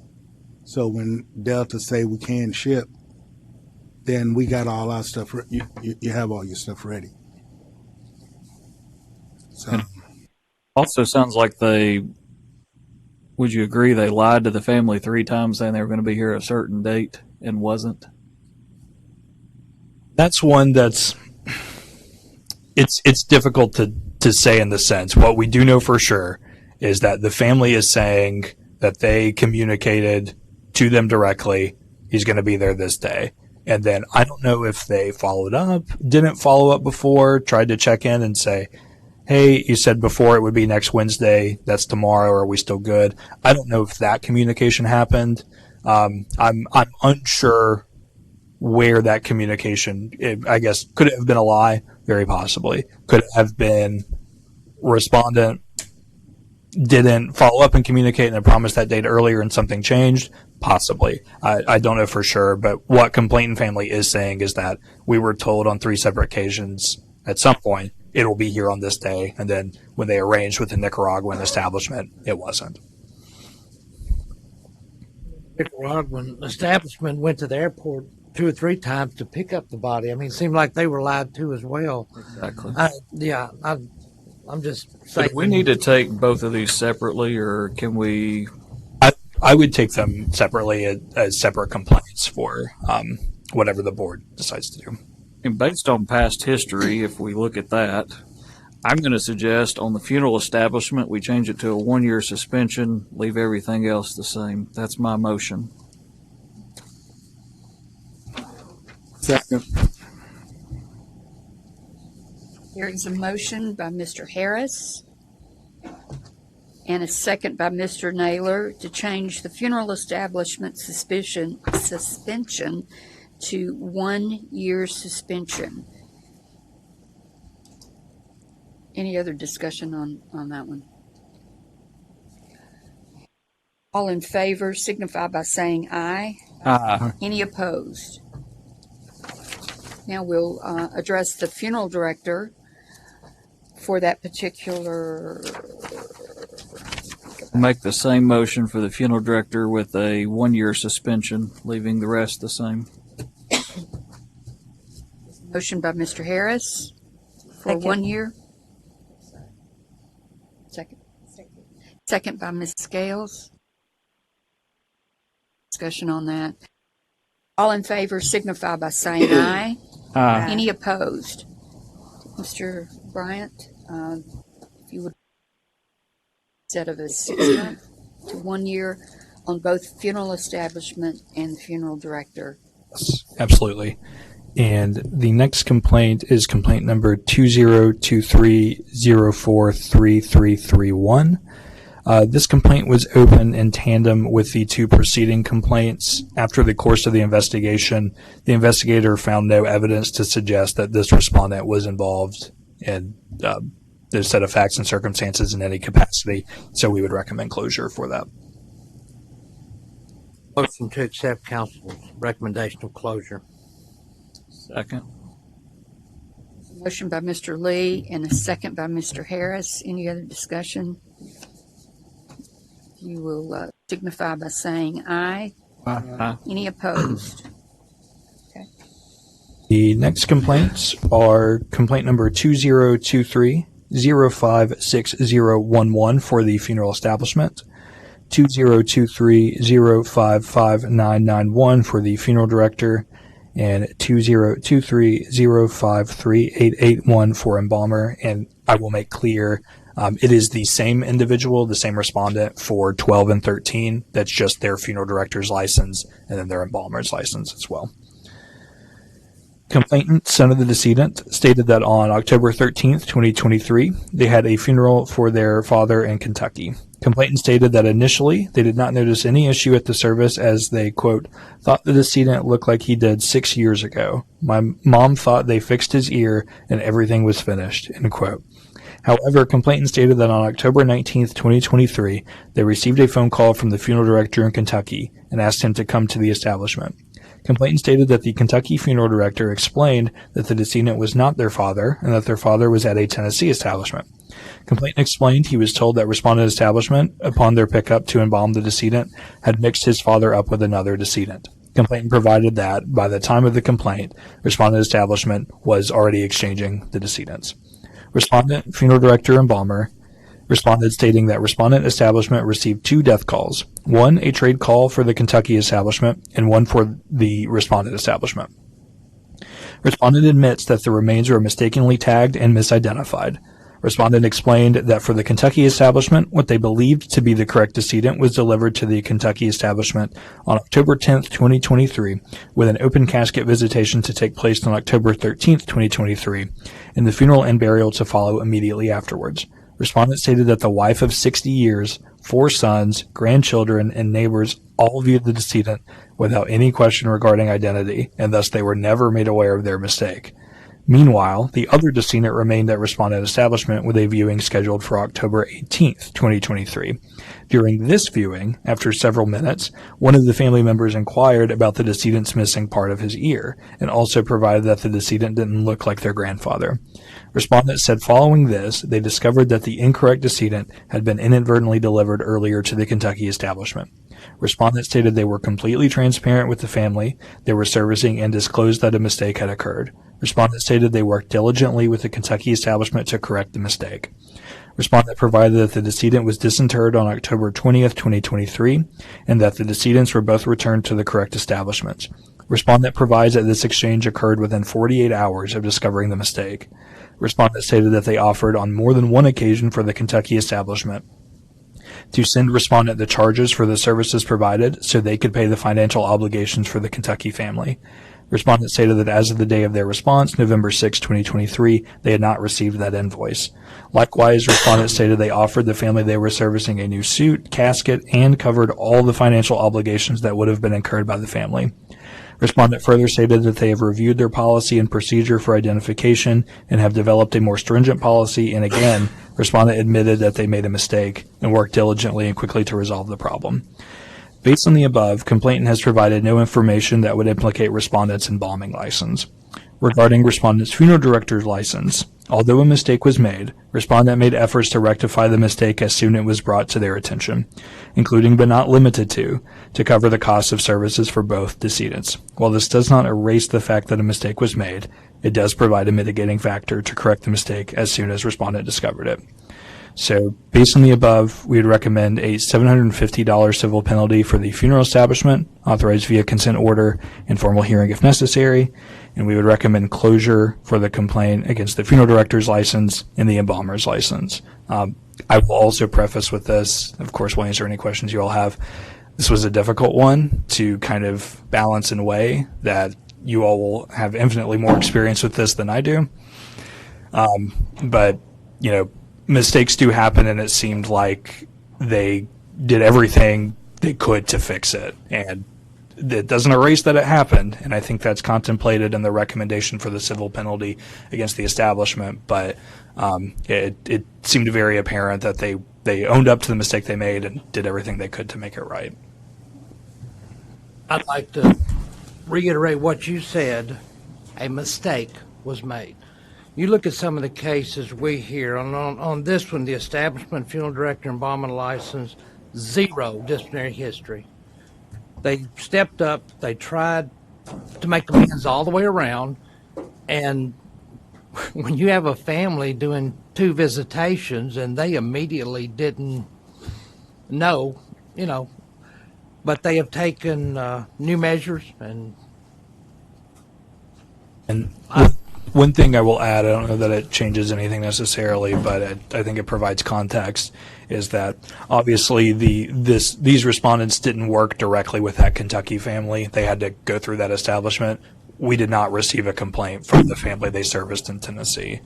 So when Delta say we can ship, then we got all our stuff. You have all your stuff ready. So Also sounds like would you agree they lied to the family 3 times saying they were going to be here at a certain date and wasn't? That's one that's it's difficult to say in the sense. What we do know for sure is that the family is saying that they communicated to them directly, he's going to be there this day. And then I don't know if they followed up, didn't follow up before, tried to check in and say, hey, you said before it would be next Wednesday, that's tomorrow, are we still good? I don't know if that communication happened. I'm unsure where that communication, I guess, could it have been a lie? Very possibly. Could it have been respondent didn't follow up and communicate and promised that date earlier and something changed? Possibly. I don't know for sure, but what complainant family is saying is that we were told on 3 separate occasions at some point it will be here on this day, and then when they arranged with the Nicaraguan establishment, it wasn't. Nicaraguan establishment went to the airport 2 or 3 times to pick up the body. I mean, it seemed like they were lied to as well. Exactly. I'm just saying. Do we need to take both of these separately, or can we? I would take them separately as separate complaints for whatever the board decides to do. And based on past history, if we look at that, I'm going to suggest on the funeral establishment, we change it to a 1-year suspension, leave everything else the same. That's my motion. second. There is a motion by Mr. Harris and a second by Mr. Naylor to change the funeral establishment suspension to 1-year suspension. Any other discussion on that one? All in favor signify by saying aye. Aye. Any opposed? Now we'll address the funeral director for that particular. Make the same motion for the funeral director with a 1-year suspension, leaving the rest the same. Motion by Mr. Harris for Second. 1 year. Second by Ms. Scales. Discussion on that. All in favor signify by saying aye. Aye. Any opposed? Mr. Bryant, if you would, instead of a 6 month to 1 year on both funeral establishment and the funeral director. Yes, absolutely. And the next complaint is complaint number 2023043331. This complaint was open in tandem with the 2 preceding complaints. After the course of the investigation, the investigator found no evidence to suggest that this respondent was involved in the set of facts and circumstances in any capacity, so we would recommend closure for that. Motion to accept council's recommendation of closure. Second. Motion by Mr. Lee and a second by Mr. Harris. Any other discussion? You will signify by saying aye. Aye. Any opposed? The next complaints are complaint number 2023-056011 for the funeral establishment, 2023-055991 for the funeral director, and 2023-053881 for embalmer. And I will make clear, it is the same individual, the same respondent for 12 and 13. That's just their funeral director's license and then their embalmer's license as well. Complainant, son of the decedent, stated that on October 13th, 2023, they had a funeral for their father in Kentucky. Complainant stated that initially they did not notice any issue at the service as they, quote, thought the decedent looked like he did 6 years ago. My mom thought they fixed his ear and everything was finished, end quote. However, complainant stated that on October 19th, 2023, they received a phone call from the funeral director in Kentucky and asked him to come to the establishment. Complainant stated that the Kentucky funeral director explained that the decedent was not their father and that their father was at a Tennessee establishment. Complainant explained he was told that respondent establishment, upon their pickup to embalm the decedent, had mixed his father up with another decedent. Complainant provided that, by the time of the complaint, respondent establishment was already exchanging the decedents. Respondent, funeral director, embalmer, responded stating that respondent establishment received 2 death calls, one a trade call for the Kentucky establishment and one for the respondent establishment. Respondent admits that the remains were mistakenly tagged and misidentified. Respondent explained that for the Kentucky establishment, what they believed to be the correct decedent was delivered to the Kentucky establishment on October 10th, 2023, with an open casket visitation to take place on October 13th, 2023, and the funeral and burial to follow immediately afterwards. Respondent stated that the wife of 60 years, 4 sons, grandchildren, and neighbors all viewed the decedent without any question regarding identity, and thus they were never made aware of their mistake. Meanwhile, the other decedent remained at respondent establishment with a viewing scheduled for October 18th, 2023. During this viewing, after several minutes, one of the family members inquired about the decedent's missing part of his ear, and also provided that the decedent didn't look like their grandfather. Respondent said following this, they discovered that the incorrect decedent had been inadvertently delivered earlier to the Kentucky establishment. Respondent stated they were completely transparent with the family they were servicing and disclosed that a mistake had occurred. Respondent stated they worked diligently with the Kentucky establishment to correct the mistake. Respondent provided that the decedent was disinterred on October 20th, 2023, and that the decedents were both returned to the correct establishments. Respondent provides that this exchange occurred within 48 hours of discovering the mistake. Respondent stated that they offered on more than one occasion for the Kentucky establishment to send respondent the charges for the services provided so they could pay the financial obligations for the Kentucky family. Respondent stated that as of the day of their response, November 6, 2023, they had not received that invoice. Likewise, respondent stated they offered the family they were servicing a new suit, casket, and covered all the financial obligations that would have been incurred by the family. Respondent further stated that they have reviewed their policy and procedure for identification and have developed a more stringent policy, and again, respondent admitted that they made a mistake and worked diligently and quickly to resolve the problem. Based on the above, complainant has provided no information that would implicate respondent's embalming license. Regarding respondent's funeral director's license, although a mistake was made, respondent made efforts to rectify the mistake as soon as it was brought to their attention, including but not limited to cover the cost of services for both decedents. While this does not erase the fact that a mistake was made, it does provide a mitigating factor to correct the mistake as soon as respondent discovered it. So, based on the above, we would recommend a $750 civil penalty for the funeral establishment, authorized via consent order and formal hearing if necessary, and we would recommend closure for the complaint against the funeral director's license and the embalmer's license. I will also preface with this, of course, we'll answer any questions you all have. This was a difficult one to kind of balance and weigh, that you all will have infinitely more experience with this than I do. But, you know, mistakes do happen, and it seemed like they did everything they could to fix it. And it doesn't erase that it happened, and I think that's contemplated in the recommendation for the civil penalty against the establishment. But it seemed very apparent that they owned up to the mistake they made and did everything they could to make it right. I'd like to reiterate what you said. A mistake was made. You look at some of the cases we hear. On this one, the establishment, funeral director, embalming license, 0 disciplinary history. They stepped up. They tried to make amends all the way around. And when you have a family doing 2 visitations and they immediately didn't know, you know, but they have taken new measures and one thing I will add, I don't know that it changes anything necessarily, but I think it provides context, is that obviously these respondents didn't work directly with that Kentucky family. They had to go through that establishment. We did not receive a complaint from the family they serviced in Tennessee.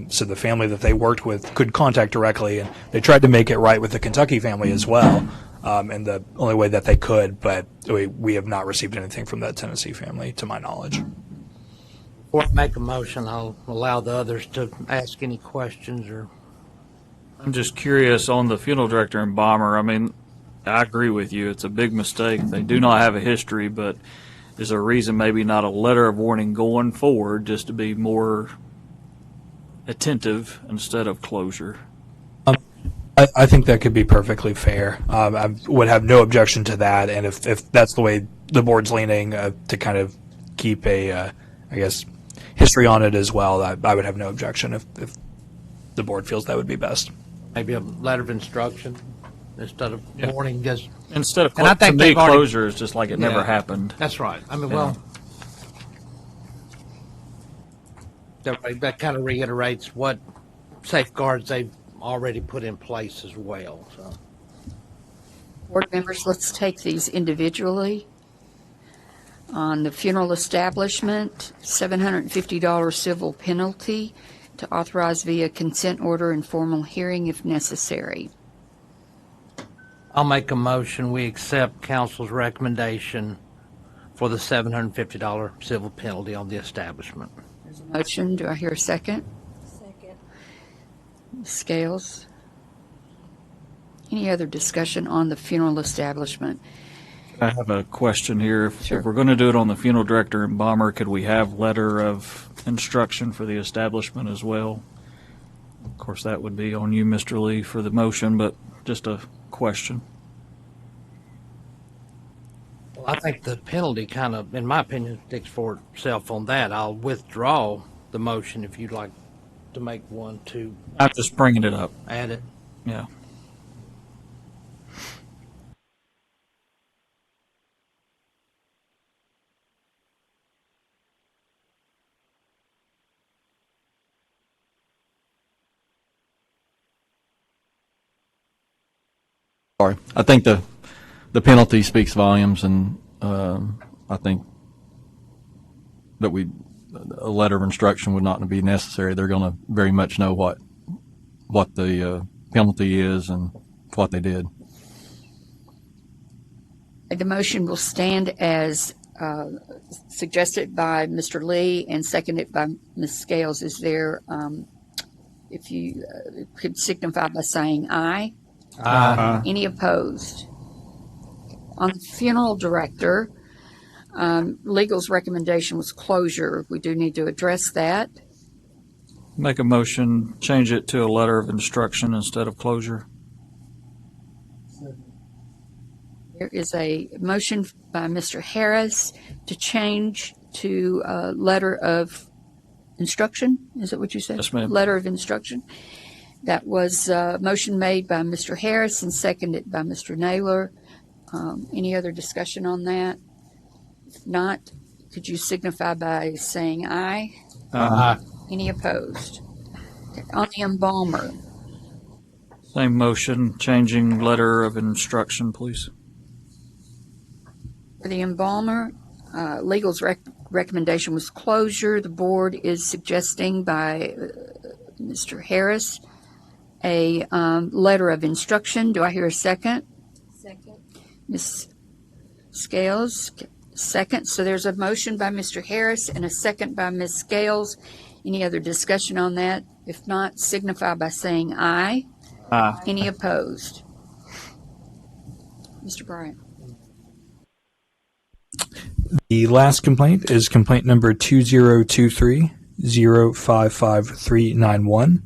So the family that they worked with could contact directly, and they tried to make it right with the Kentucky family as well, in the only way that they could, but we have not received anything from that Tennessee family, to my knowledge. Before I make a motion, I'll allow the others to ask any questions or. I'm just curious on the funeral director and Bomber. I mean, I agree with you. It's a big mistake. They do not have a history, but is there a reason maybe not a letter of warning going forward just to be more attentive instead of closure? I think that could be perfectly fair. I would have no objection to that, and if that's the way the board's leaning, to kind of keep a, I guess, history on it as well, I would have no objection if the board feels that would be best. Maybe a letter of instruction instead of warning, because Instead of And I to think me, they've already- closure is just like it never Yeah. happened. that's right. I mean, Yeah. well, that kind of reiterates what safeguards they've already put in place as well. So, Board members, let's take these individually. On the funeral establishment, $750 civil penalty to authorize via consent order and formal hearing if necessary. I'll make a motion. We accept council's recommendation for the $750 civil penalty on the establishment. There's a motion. Do I hear a second? Second. Ms. Scales? Any other discussion on the funeral establishment? I have a question here. Sure. If we're going to do it on the funeral director and Bomber, could we have letter of instruction for the establishment as well? Of course, that would be on you, Mr. Lee, for the motion, but just a question. Well, I think the penalty kind of, in my opinion, speaks for itself on that. I'll withdraw the motion if you'd like to make one to I'm just bringing it up. add it. Yeah. Sorry. I think the penalty speaks volumes, and I think that a letter of instruction would not be necessary. They're going to very much know what the penalty is and what they did. The motion will stand as suggested by Mr. Lee and seconded by Ms. Scales. Is there, if you could signify by saying aye? Any opposed? On the funeral director, legal's recommendation was closure. We do need to address that. Make a motion, change it to a letter of instruction instead of closure. There is a motion by Mr. Harris to change to a letter of instruction. Is that what you said? Yes, ma'am. Letter of instruction. That was a motion made by Mr. Harris and seconded by Mr. Naylor. Any other discussion on that? If not, could you signify by saying aye? Any opposed? Okay, on the embalmer, Same motion, changing letter of instruction, please. for the embalmer, legal's recommendation was closure. The board is suggesting by Mr. Harris a letter of instruction. Do I hear a second? Second. Ms. Scales, second. So there's a motion by Mr. Harris and a second by Ms. Scales. Any other discussion on that? If not, signify by saying aye. Aye. Any opposed? Mr. Bryant. The last complaint is complaint number 2023-055391.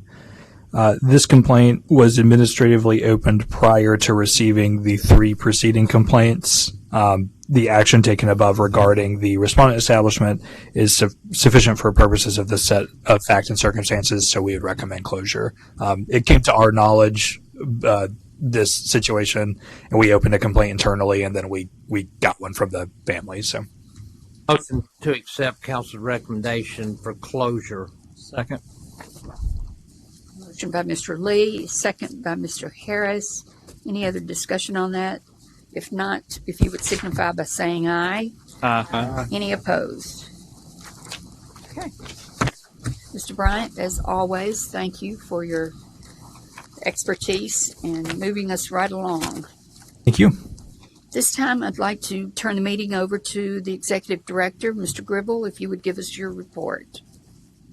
This complaint was administratively opened prior to receiving the 3 preceding complaints. The action taken above regarding the respondent establishment is sufficient for purposes of the set of facts and circumstances, so we would recommend closure. It came to our knowledge, this situation, and we opened a complaint internally, and then we got one from the family. So, Motion to accept council's recommendation for closure. Second. Motion by Mr. Lee, second by Mr. Harris. Any other discussion on that? If not, if you would signify by saying aye. Aye. Any opposed? Okay. Mr. Mr. Bryant, as always, thank you for your expertise and moving us right along. Thank you. This time, I'd like to turn the meeting over to the Executive Director, Mr. Gribble, if you would give us your report.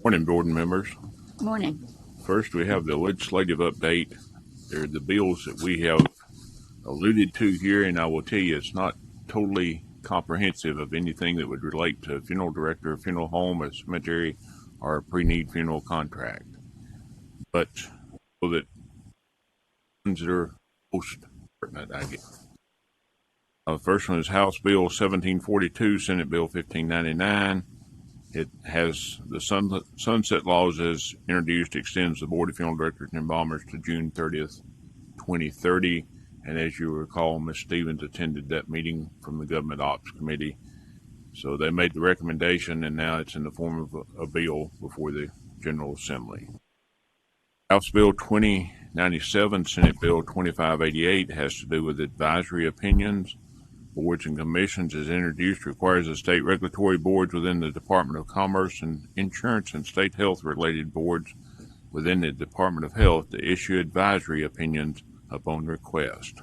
Morning, board members. Morning. First, we have the legislative update. They're the bills that we have alluded to here, and I will tell you it's not totally comprehensive of anything that would relate to a funeral director, a funeral home, a cemetery, or a pre-need funeral contract. But so that ones that are most pertinent, I guess. First one is House Bill 1742, Senate Bill 1599. It has the sunset laws as introduced, extends the Board of Funeral Directors and Embalmers to June 30th, 2030. And as you recall, Ms. Stevens attended that meeting from the Government Ops Committee. So they made the recommendation, and now it's in the form of a bill before the General Assembly. House Bill 2097, Senate Bill 2588 has to do with advisory opinions. Boards and commissions, as introduced, requires the state regulatory boards within the Department of Commerce and insurance and state health related boards within the Department of Health to issue advisory opinions upon request.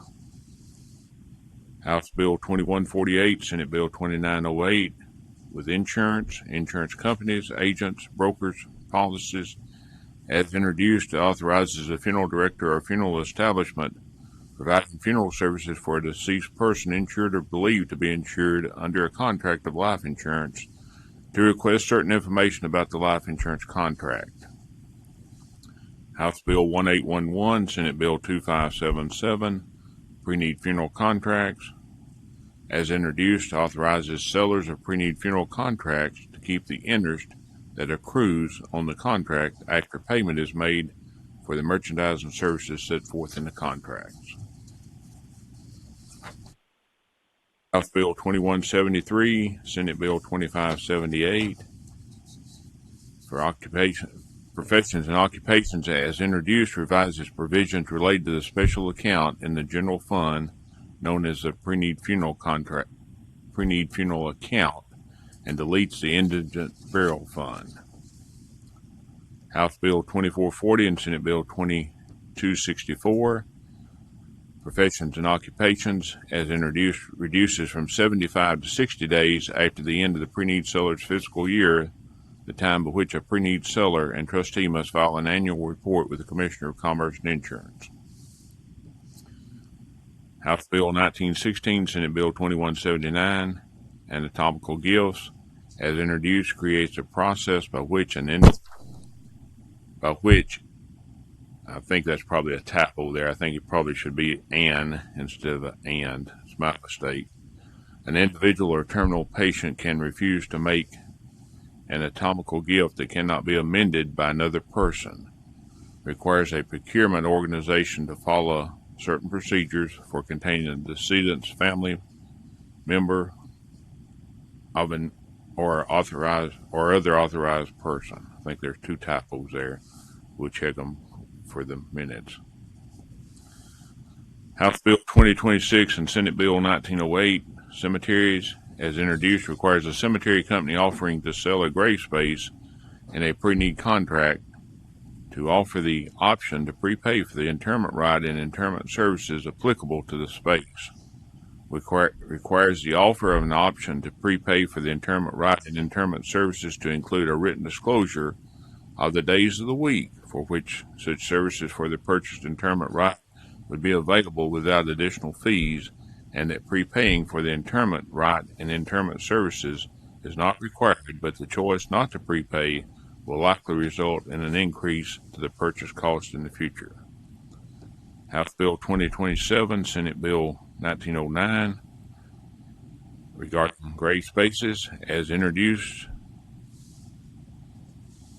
House Bill 2148, Senate Bill 2908, with insurance companies, agents, brokers, policies, as introduced, authorizes a funeral director or funeral establishment providing funeral services for a deceased person insured or believed to be insured under a contract of life insurance to request certain information about the life insurance contract. House Bill 1811, Senate Bill 2577, pre-need funeral contracts, as introduced, authorizes sellers of pre-need funeral contracts to keep the interest that accrues on the contract after payment is made for the merchandise and services set forth in the contracts. House Bill 2173, Senate Bill 2578, for professions and occupations, as introduced, revises provisions related to the special account in the general fund known as the pre-need funeral account, and deletes the indigent burial fund. House Bill 2440 and Senate Bill 2264, professions and occupations, as introduced, reduces from 75 to 60 days after the end of the pre-need seller's fiscal year, the time by which a pre-need seller and trustee must file an annual report with the Commissioner of Commerce and Insurance. House Bill 1916, Senate Bill 2179, anatomical gifts, as introduced, creates a process by which I think that's probably a typo there. I think it probably should be an instead of an and. It's my mistake. An individual or terminal patient can refuse to make an anatomical gift that cannot be amended by another person. Requires a procurement organization to follow certain procedures for containing the decedent's family member of an or authorized or other authorized person. I think there's two typos there. We'll check them for the minutes. House Bill 2026 and Senate Bill 1908, cemeteries, as introduced, requires a cemetery company offering to sell a grave space in a pre-need contract to offer the option to prepay for the interment right and interment services applicable to the space. Requires the offer of an option to prepay for the interment right and interment services to include a written disclosure of the days of the week for which such services for the purchased interment right would be available without additional fees, and that prepaying for the interment right and interment services is not required, but the choice not to prepay will likely result in an increase to the purchase cost in the future. House Bill 2027, Senate Bill 1909, regarding grave spaces, as introduced,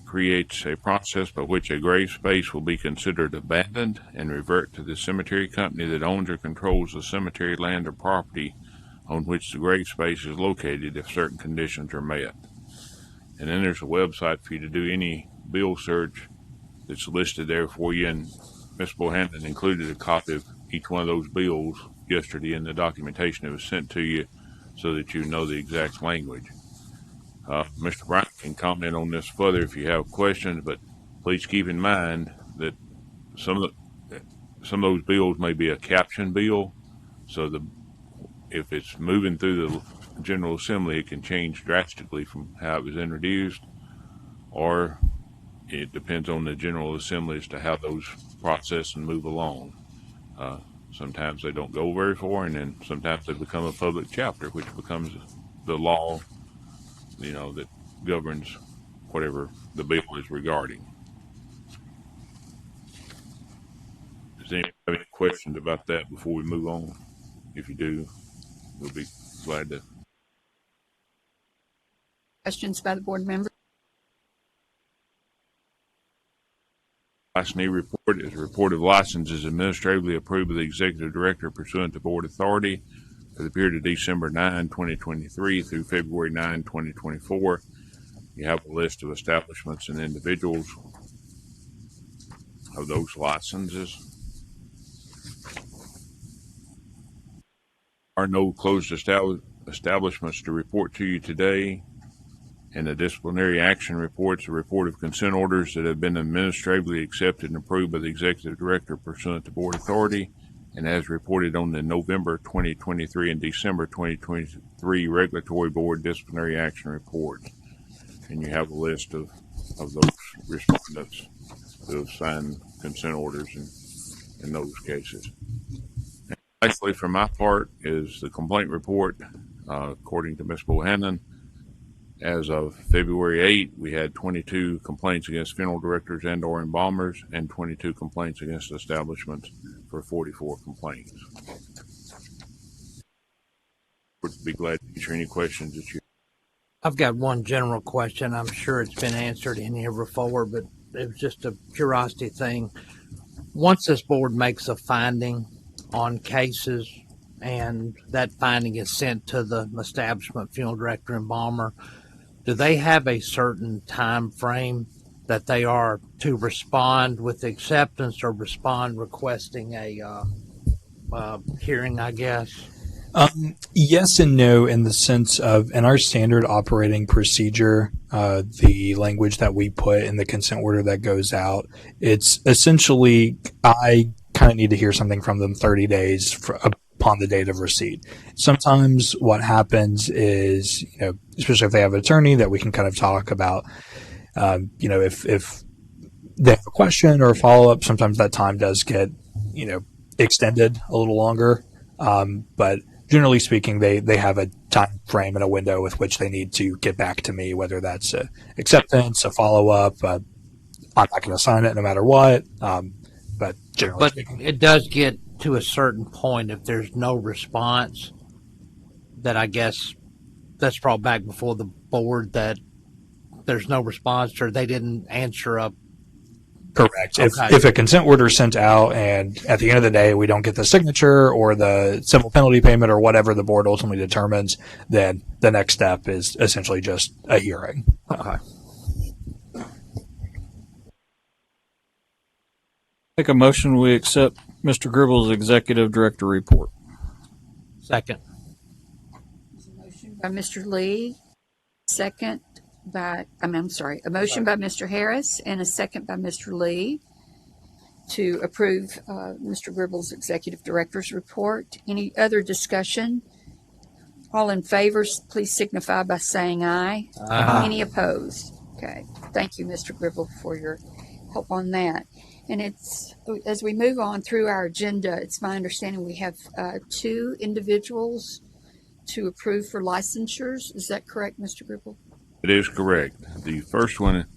creates a process by which a grave space will be considered abandoned and revert to the cemetery company that owns or controls the cemetery land or property on which the grave space is located if certain conditions are met. And then there's a website for you to do any bill search that's listed there for you, and Ms. Bohannon included a copy of each one of those bills yesterday in the documentation that was sent to you so that you know the exact language. Mr. Bryant can comment on this further if you have questions, but please keep in mind that some of those bills may be a caption bill, so if it's moving through the General Assembly, it can change drastically from how it was introduced, or it depends on the General Assembly as to how those process and move along. Sometimes they don't go very far, and then sometimes they become a public chapter, which becomes the law, that governs whatever the bill is regarding. Does anyone have any questions about that before we move on? If you do, we'll be glad to. Questions by the board member? Licensee report is a report of licenses administratively approved by the executive director pursuant to board authority for the period of December 9, 2023 through February 9, 2024. You have a list of establishments and individuals of those licenses. There are no closed establishments to report to you today. And the disciplinary action reports a report of consent orders that have been administratively accepted and approved by the executive director pursuant to board authority, and as reported on the November 2023 and December 2023 regulatory board disciplinary action reports. And you have a list of those respondents who have signed consent orders in those cases. And lastly, for my part, is the complaint report. According to Ms. Bohannon, as of February 8, we had 22 complaints against funeral directors and/or embalmers, and 22 complaints against establishments for 44 complaints. Would be glad to answer any questions that you. I've got one general question. I'm sure it's been answered in here before, but it was just a curiosity thing. Once this board makes a finding on cases and that finding is sent to the establishment funeral director and embalmer, do they have a certain time frame that they are to respond with acceptance or respond requesting a hearing, I guess? Yes and no, in the sense of, in our standard operating procedure, the language that we put in the consent order that goes out, it's essentially, I kind of need to hear something from them 30 days upon the date of receipt. Sometimes what happens is, especially if they have an attorney, that we can kind of talk about, if they have a question or a follow-up, sometimes that time does get, extended a little longer. But generally speaking, they have a time frame and a window with which they need to get back to me, whether that's a acceptance, a follow-up. I'm not going to sign it no matter what. But generally speaking, it does get to a certain point. If there's no response, that I guess that's brought back before the board, that there's no response or they didn't answer up. Correct. Okay. If a consent order is sent out and at the end of the day we don't get the signature or the civil penalty payment or whatever the board ultimately determines, then the next step is essentially just a hearing. Okay. Make a motion, we accept Mr. Gribble's executive director report. Second. Motion by Mr. Lee, a motion by Mr. Harris and a second by Mr. Lee to approve Mr. Gribble's executive director's report. Any other discussion? All in favor, please signify by saying aye. Aye. Any opposed? Okay. Thank you, Mr. Gribble, for your help on that. And as we move on through our agenda, it's my understanding we have 2 individuals to approve for licensures. Is that correct, Mr. Gribble? It is correct. The first one,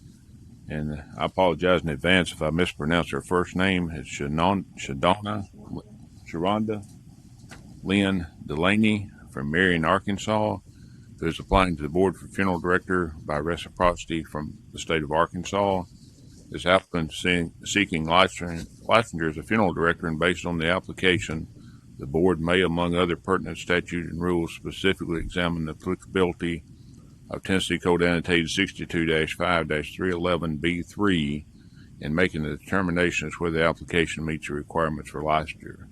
and I apologize in advance if I mispronounce her first name, is Sharonda Lynn Delaney from Marion, Arkansas, who is applying to the board for funeral director by reciprocity from the state of Arkansas. This applicant seeking licensure as a funeral director, and based on the application, the board may, among other pertinent statutes and rules, specifically examine the applicability of Tennessee Code Annotated 62-5-311B3 in making the determination as whether the application meets the requirements for licensure.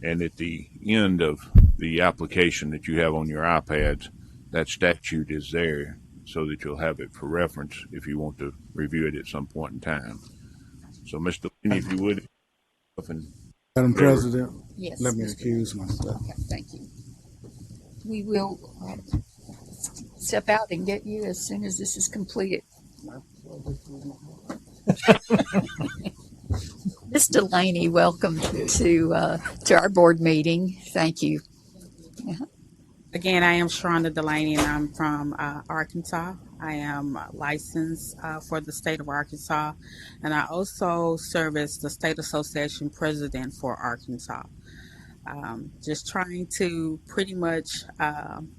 And at the end of the application that you have on your iPads, that statute is there so that you'll have it for reference if you want to review it at some point in time. So, Mr. Delaney, if you would, and Madam Whatever. President, Yes. let me Mr. accuse myself. Okay, thank you. We will step out and get you as soon as this is completed. Ms. Delaney, welcome to our board meeting. Thank you. Again, I am Sharonda Delaney, and I'm from Arkansas. I am licensed for the state of Arkansas, and I also serve as the State Association President for Arkansas. Just trying to pretty much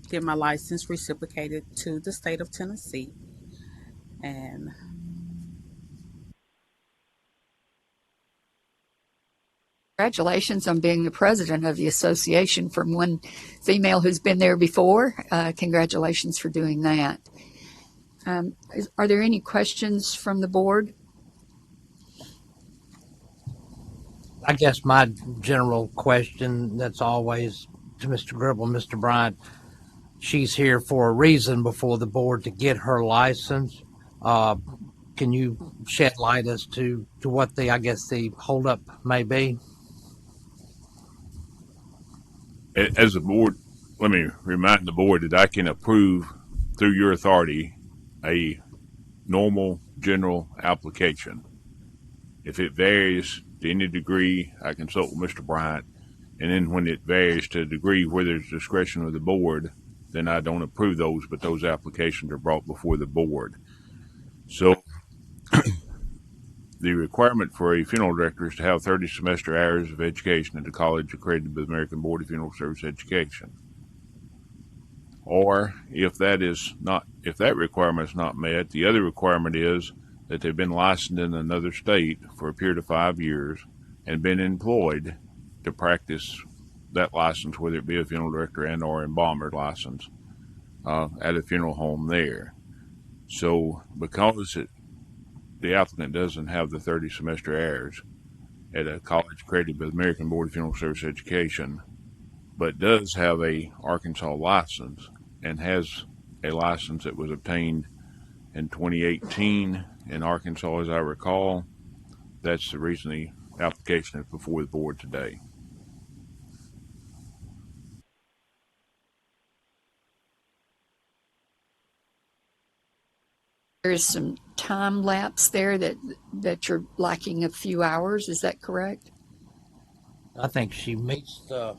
get my license reciprocated to the state of Tennessee. And Congratulations on being the president of the association from one female who's been there before. Congratulations for doing that. Are there any questions from the board? I guess my general question that's always to Mr. Gribble, Mr. Bryant, she's here for a reason before the board to get her license. Can you shed light as to what the holdup may be? as a board, let me remind the board that I can approve through your authority a normal general application. If it varies to any degree, I consult with Mr. Bryant, and then when it varies to a degree where there's discretion of the board, then I don't approve those, but those applications are brought before the board. So the requirement for a funeral director is to have 30 semester hours of education at the college accredited by the American Board of Funeral Service Education. Or if that requirement is not met, the other requirement is that they've been licensed in another state for a period of 5 years and been employed to practice that license, whether it be a funeral director and or embalmer license, at a funeral home there. So because the applicant doesn't have the 30 semester hours at a college accredited by the American Board of Funeral Service Education, but does have a Arkansas license and has a license that was obtained in 2018 in Arkansas, as I recall, that's the reason the application is before the board today. There's some time lapse there that you're lacking a few hours. Is that correct? I think she meets the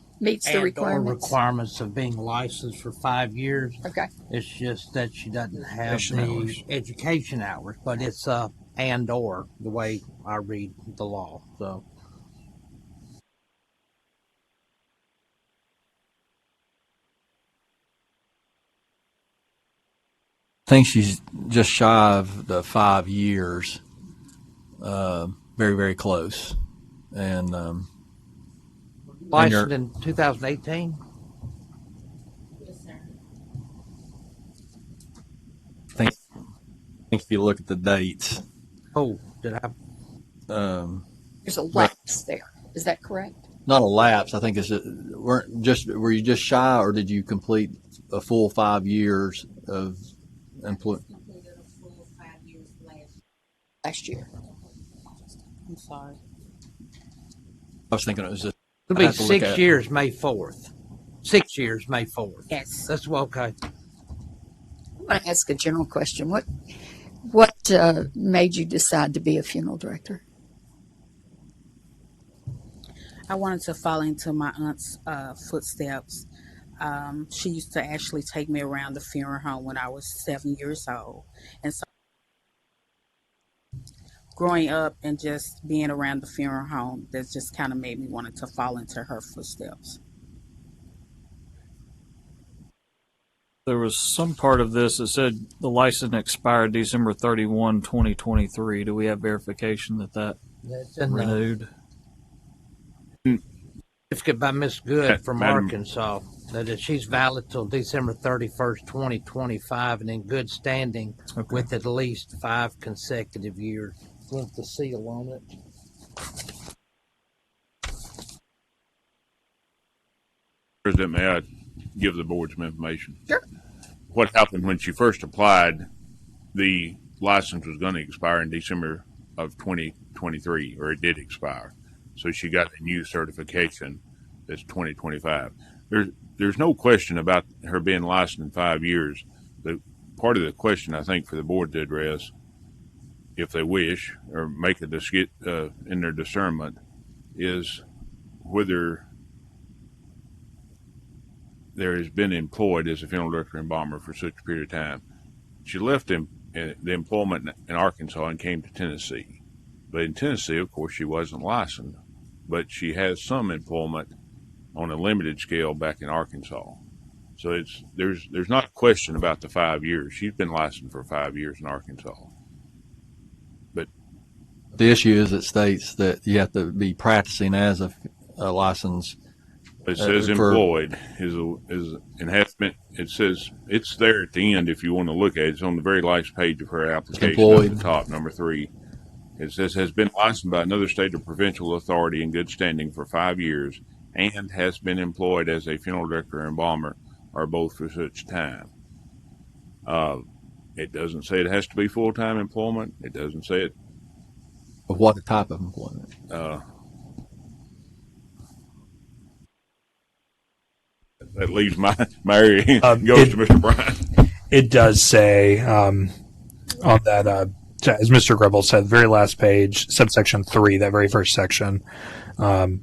requirements of being licensed for 5 years. Okay. It's just that she doesn't have the education hours, but it's and or the way I read the law. So I think she's just shy of the 5 years. Very, very close. And licensed in 2018. I think if you look at the dates, Oh, did I? There's a lapse there. Is that correct? not a lapse. I think were you just shy, or did you complete a full 5 years of employment? completed a full 5 years Last year. I'm sorry. I was thinking it was just. It'll be 6 years, May 4th. 6 years, May 4th. Yes. That's okay. I want to ask a general question. What made you decide to be a funeral director? I wanted to follow into my aunt's footsteps. She used to actually take me around the funeral home when I was 7 years old. And so growing up and just being around the funeral home, that just kind of made me want to follow into her footsteps. There was some part of this that said the license expired December 31, 2023. Do we have verification that That's in the renewed? certificate by Miss Good from Madam- Arkansas that she's valid till December 31st, 2025, and in good standing with at least 5 consecutive years with the seal on it. President, may I give the board some information? Sure. what happened when she first applied, the license was going to expire in December of 2023, or it did expire. So she got a new certification that's 2025. There's no question about her being licensed in 5 years. The part of the question, I think, for the board to address, if they wish, or make a in their discernment, is whether there has been employed as a funeral director embalmer for such a period of time. She left the employment in Arkansas and came to Tennessee. But in Tennessee, of course, she wasn't licensed, but she has some employment on a limited scale back in Arkansas. So there's not a question about the 5 years. She's been licensed for 5 years in Arkansas. But The issue is it states that you have to be practicing as a license. it says employed is and has been. It says it's there at the end if you want to look at it. It's on the very last page of her application Employed. at the top, number 3. It says has been licensed by another state or provincial authority in good standing for 5 years and has been employed as a funeral director or embalmer or both for such time. It doesn't say it has to be full-time employment. It doesn't say it. Of what type of employment? That leaves my area goes to Mr. Bryan. It does say on that, as Mr. Gribble said, very last page, subsection 3, that very first section, and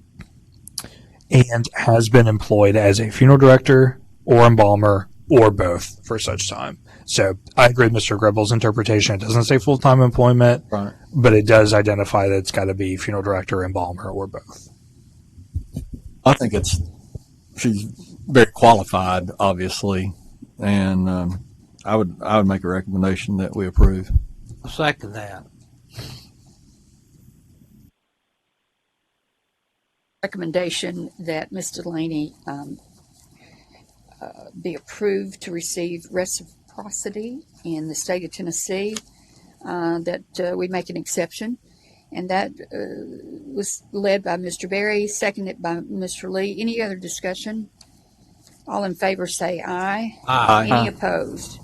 has been employed as a funeral director or embalmer or both for such time. So I agree with Mr. Gribble's interpretation. It doesn't say full-time employment, Right. but it does identify that it's got to be funeral director, embalmer, or both. I think she's very qualified, obviously, and I would make a recommendation that we approve. I'll second that. Recommendation that Ms. Delaney be approved to receive reciprocity in the state of Tennessee, that we make an exception. And that was led by Mr. Berry, seconded by Mr. Lee. Any other discussion? All in favor say aye. Aye. Any opposed?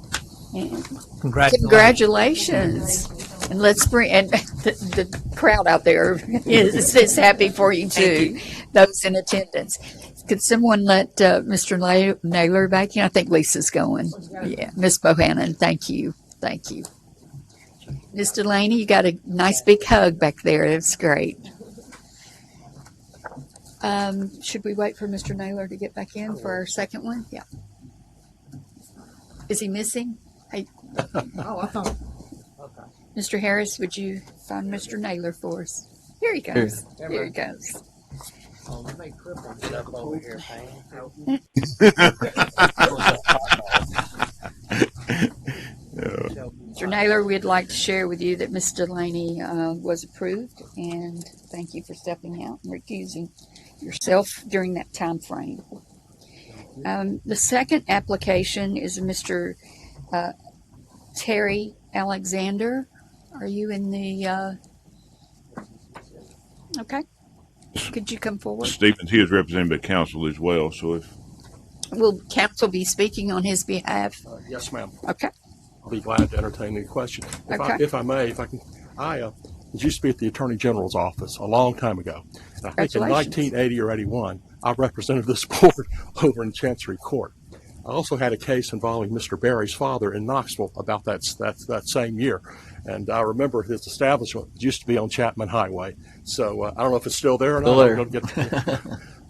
And Congratulations. And let's bring, and the crowd out there is happy for you too, those in attendance. Could someone let Mr. Naylor back in? I think Lisa's going. Yeah, Miss Bohannon, thank you. Thank you. Miss Delaney, you got a nice big hug back there. That's great. Should we wait for Mr. Naylor to get back in for our second one? Yeah. Is he missing? Hey. Oh, I thought. Okay. Mr. Harris, would you find Mr. Naylor for us? Here he goes. Here he goes. Oh, let me cripple this up over here, Mr. Naylor, we'd like to share with you that Ms. Delaney was approved, and thank you for stepping out and recusing yourself during that time frame. The second application is Mr. Terry Alexander. Are you in the? Okay. Could you come forward? Stevens, he is represented by counsel as well. So if Will counsel be speaking on his behalf? Yes, ma'am. Okay. I'll be glad to entertain any question. Okay. If I may, I used to be at the Attorney General's office a long time ago. And I think in 1980 or 81, I represented this board over in Chancery Court. I also had a case involving Mr. Berry's father in Knoxville about that same year. And I remember his establishment used to be on Chapman Highway. So I don't know if it's still there or not.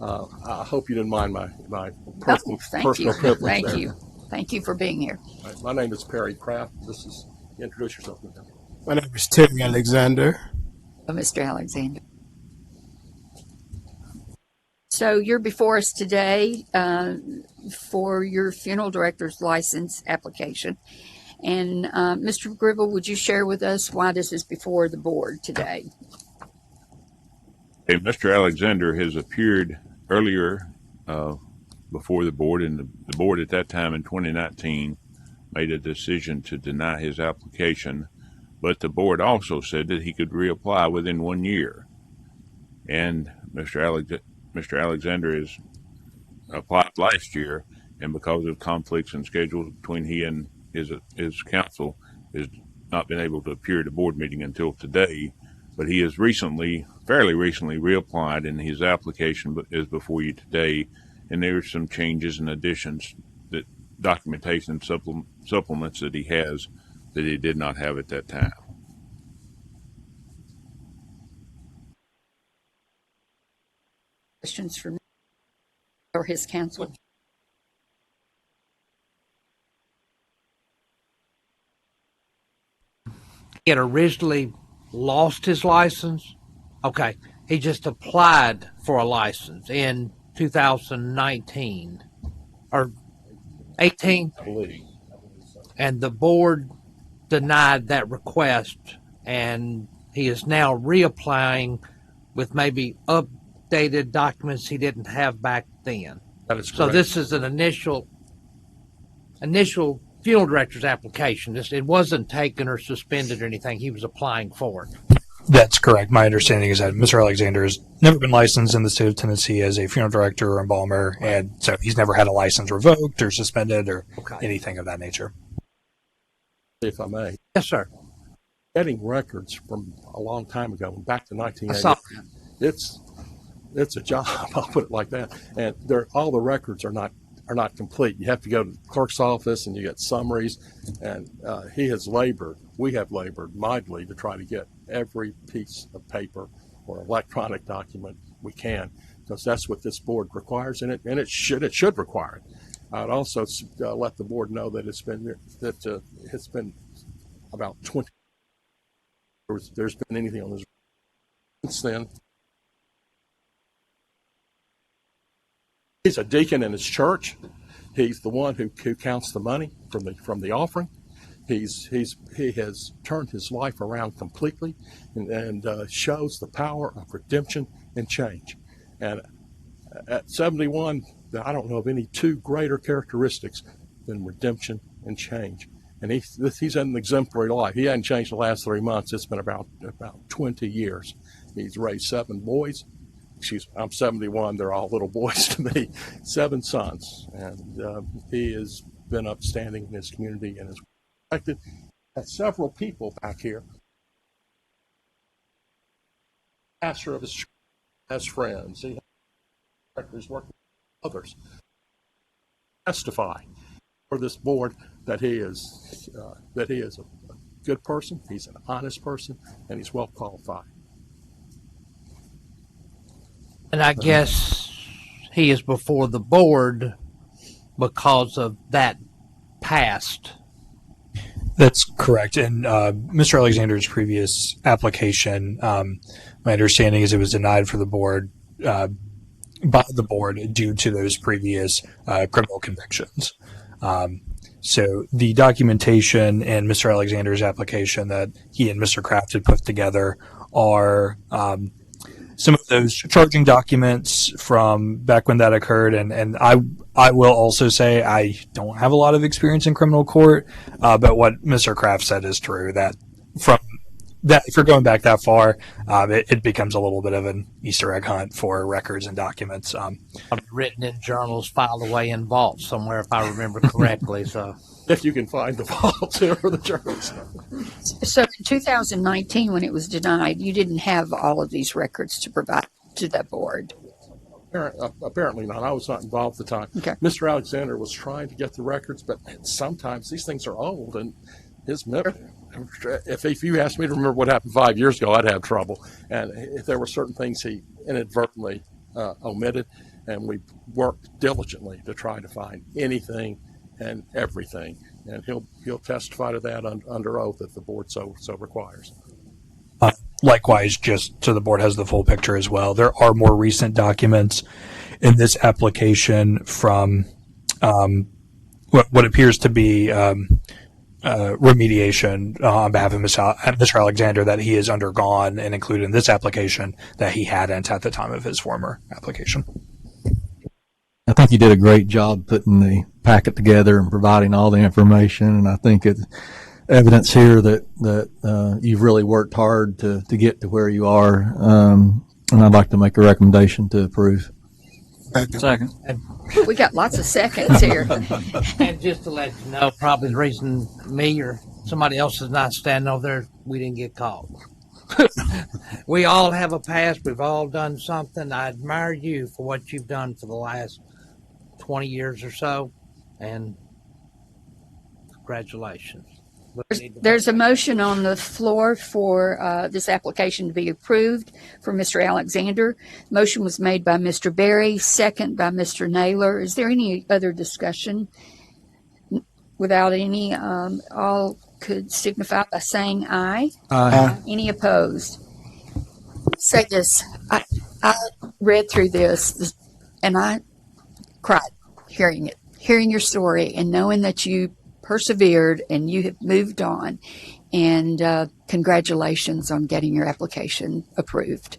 I hope you didn't mind my personal privilege. Thank you. Thank you for being here. Right, my name is Perry Kraft. Introduce yourself. My name is Terry Alexander. Mr. Alexander. So you're before us today for your funeral director's license application. And Mr. Gribble, would you share with us why this is before the board today? hey, Mr. Alexander has appeared earlier before the board, and the board at that time in 2019 made a decision to deny his application, but the board also said that he could reapply within 1 year. And Mr. Alexander has applied last year and because of conflicts and schedules between he and his counsel, has not been able to appear at a board meeting until today. But he has fairly recently reapplied, and his application is before you today. And there are some changes and additions, that documentation supplements that he has that he did not have at that time. Questions for me or his counsel? He had originally lost his license. Okay. He just applied for a license in 2019 or 18. And the board denied that request, and he is now reapplying with maybe updated documents he didn't have back then. That is correct. So this is an initial funeral director's application. It wasn't taken or suspended or anything. He was applying for it. That's correct. My understanding is that Mr. Alexander has never been licensed in the state of Tennessee as a funeral director or embalmer, and so he's never had a license revoked or suspended or anything of that nature. If I may. Yes, sir. Getting records from a long time ago, back to 1980, it's a job. I'll put it like that. And all the records are not complete. You have to go to the clerk's office and you get summaries. And we have labored mightily to try to get every piece of paper or electronic document we can, because that's what this board requires, and it should require it. I'd also let the board know that it's been about 20. There's been anything on this since then. He's a deacon in his church. He's the one who counts the money from the offering. He has turned his life around completely and shows the power of redemption and change. And at 71, I don't know of any two greater characteristics than redemption and change. And he's had an exemplary life. He hasn't changed the last 3 months. It's been about 20 years. He's raised 7 boys. I'm 71. They're all little boys to me. 7 sons. And he has been upstanding in his community and has respected. Had several people back here. Pastor of his church has friends. He has working with others. Testify for this board that he is a good person, he's an honest person, and he's well qualified. And I guess he is before the board because of that past. That's correct. And Mr. Alexander's previous application, my understanding is it was denied for the board by the board due to those previous criminal convictions. So the documentation in Mr. Alexander's application that he and Mr. Kraft had put together are some of those charging documents from back when that occurred. And I will also say I don't have a lot of experience in criminal court, but what Mr. Kraft said is true, that from that, if you're going back that far, it becomes a little bit of an Easter egg hunt for records and documents. Written in journals, filed away in vaults somewhere, if I remember correctly. So, if you can find the vaults or the journals. So in 2019, when it was denied, you didn't have all of these records to provide to that board. Apparently not. I was not involved at the time. Okay. Mr. Alexander was trying to get the records, but sometimes these things are old, and his memory. If you asked me to remember what happened 5 years ago, I'd have trouble. And if there were certain things he inadvertently omitted, and we worked diligently to try to find anything and everything, and he'll testify to that under oath if the board so requires. Likewise, just so the board has the full picture as well, there are more recent documents in this application from what appears to be remediation on behalf of Mr. Alexander that he has undergone and included in this application that he hadn't at the time of his former application. I think you did a great job putting the packet together and providing all the information, and I think it's evidence here that you've really worked hard to get to where you are, and I'd like to make a recommendation to approve. Second. And We got lots of seconds here. And just to let you know, probably the reason me or somebody else is not standing over there, we didn't get caught. We all have a past. We've all done something. I admire you for what you've done for the last 20 years or so, and congratulations. There's a motion on the floor for this application to be approved for Mr. Alexander. Motion was made by Mr. Berry, second by Mr. Naylor. Is there any other discussion? Without any, all could signify by saying aye. Aye. Any opposed? Say this, I read through this and I cried hearing it, hearing your story and knowing that you persevered and you have moved on, and congratulations on getting your application approved.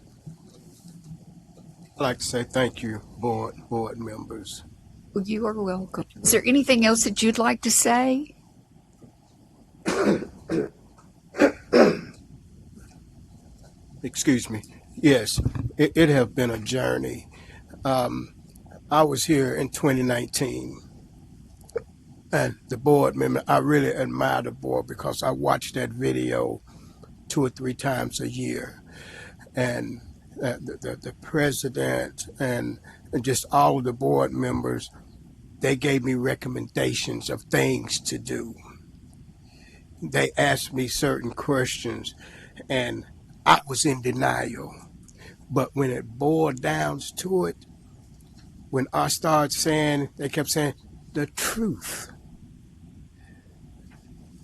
I'd like to say thank you, board members. Well, you are welcome. Is there anything else that you'd like to say? Excuse me. Yes, it has been a journey. I was here in 2019. And the board member, I really admire the board because I watch that video 2 or 3 times a year. And the president and just all of the board members, they gave me recommendations of things to do. They asked me certain questions and I was in denial. But when it boiled down to it, when I started saying, they kept saying, the truth.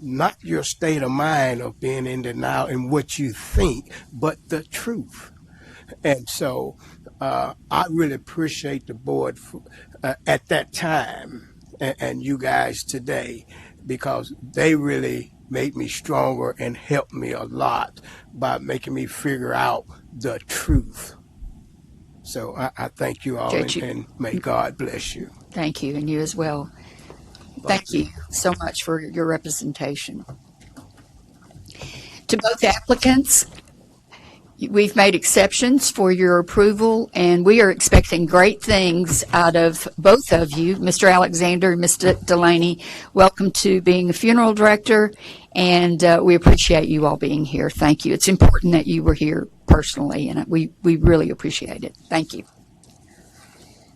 Not your state of mind of being in denial and what you think, but the truth. And so I really appreciate the board at that time and you guys today, because they really made me stronger and helped me a lot by making me figure out the truth. So I thank you all, and may God bless you. Thank you, and you as well. Thank you so much for your representation. To both applicants, we've made exceptions for your approval, and we are expecting great things out of both of you, Mr. Alexander and Mr. Delaney. Welcome to being a funeral director, and we appreciate you all being here. Thank you. It's important that you were here personally, and we really appreciate it. Thank you.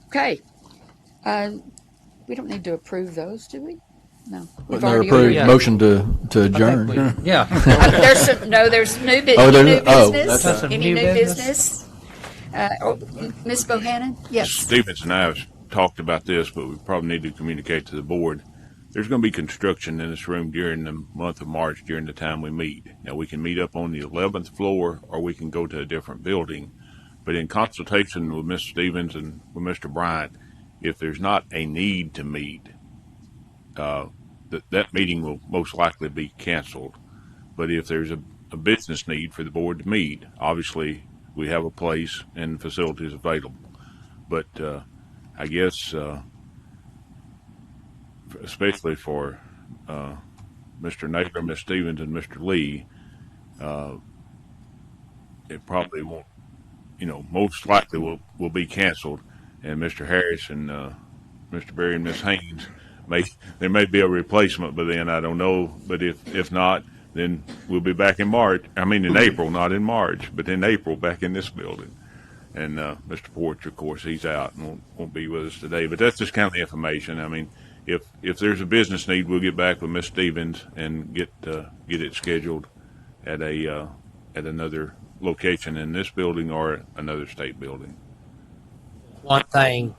Okay. We don't need to approve those, do we? No. We've They're already approved. Yeah. Motion to adjourn. Yeah. There's new business. That's Any new new business? Ms. Bohannon? Yes. Stevens and I have talked about this, but we probably need to communicate to the board. There's going to be construction in this room during the month of March, during the time we meet. Now, we can meet up on the 11th floor, or we can go to a different building. But in consultation with Mr. Stevens and with Mr. Bryant, if there's not a need to meet, that meeting will most likely be canceled. But if there's a business need for the board to meet, obviously we have a place and facilities available. But I guess, especially for Mr. Naylor, Ms. Stevens, and Mr. Lee, it probably won't, most likely will be canceled. And Mr. Harris and Mr. Berry and Ms. Haynes, there may be a replacement by then, I don't know. But if not, then we'll be back in April, not in March, but in April back in this building. And Mr. Porch, of course, he's out and won't be with us today. But that's just kind of the information. I mean, if there's a business need, we'll get back with Ms. Stevens and get it scheduled at another location in this building or another state building. One thing,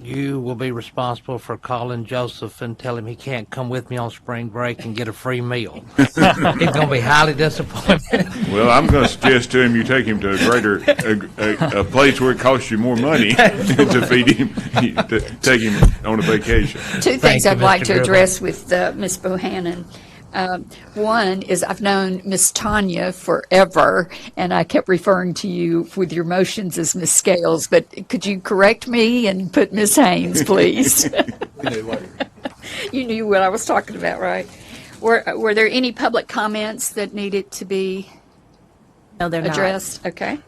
you will be responsible for calling Joseph and tell him he can't come with me on spring break and get a free meal. He's going to be highly disappointed. Well, I'm going to suggest to him you take him to a place where it costs you more money to feed him, to take him on a vacation. Two things I'd like to address with Ms. Bohannon. One is I've known Miss Tanya forever, and I kept referring to you with your motions as Miss Scales, but could you correct me and put Miss Haynes, please? You knew what I was talking about, right? Were there any public comments that needed to be No, they're addressed? Okay.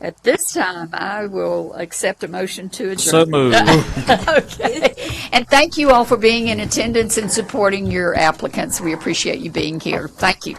At this time, I will accept a motion to adjourn. So moved. Okay. And thank you all for being in attendance and supporting your applicants. We appreciate you being here. Thank you.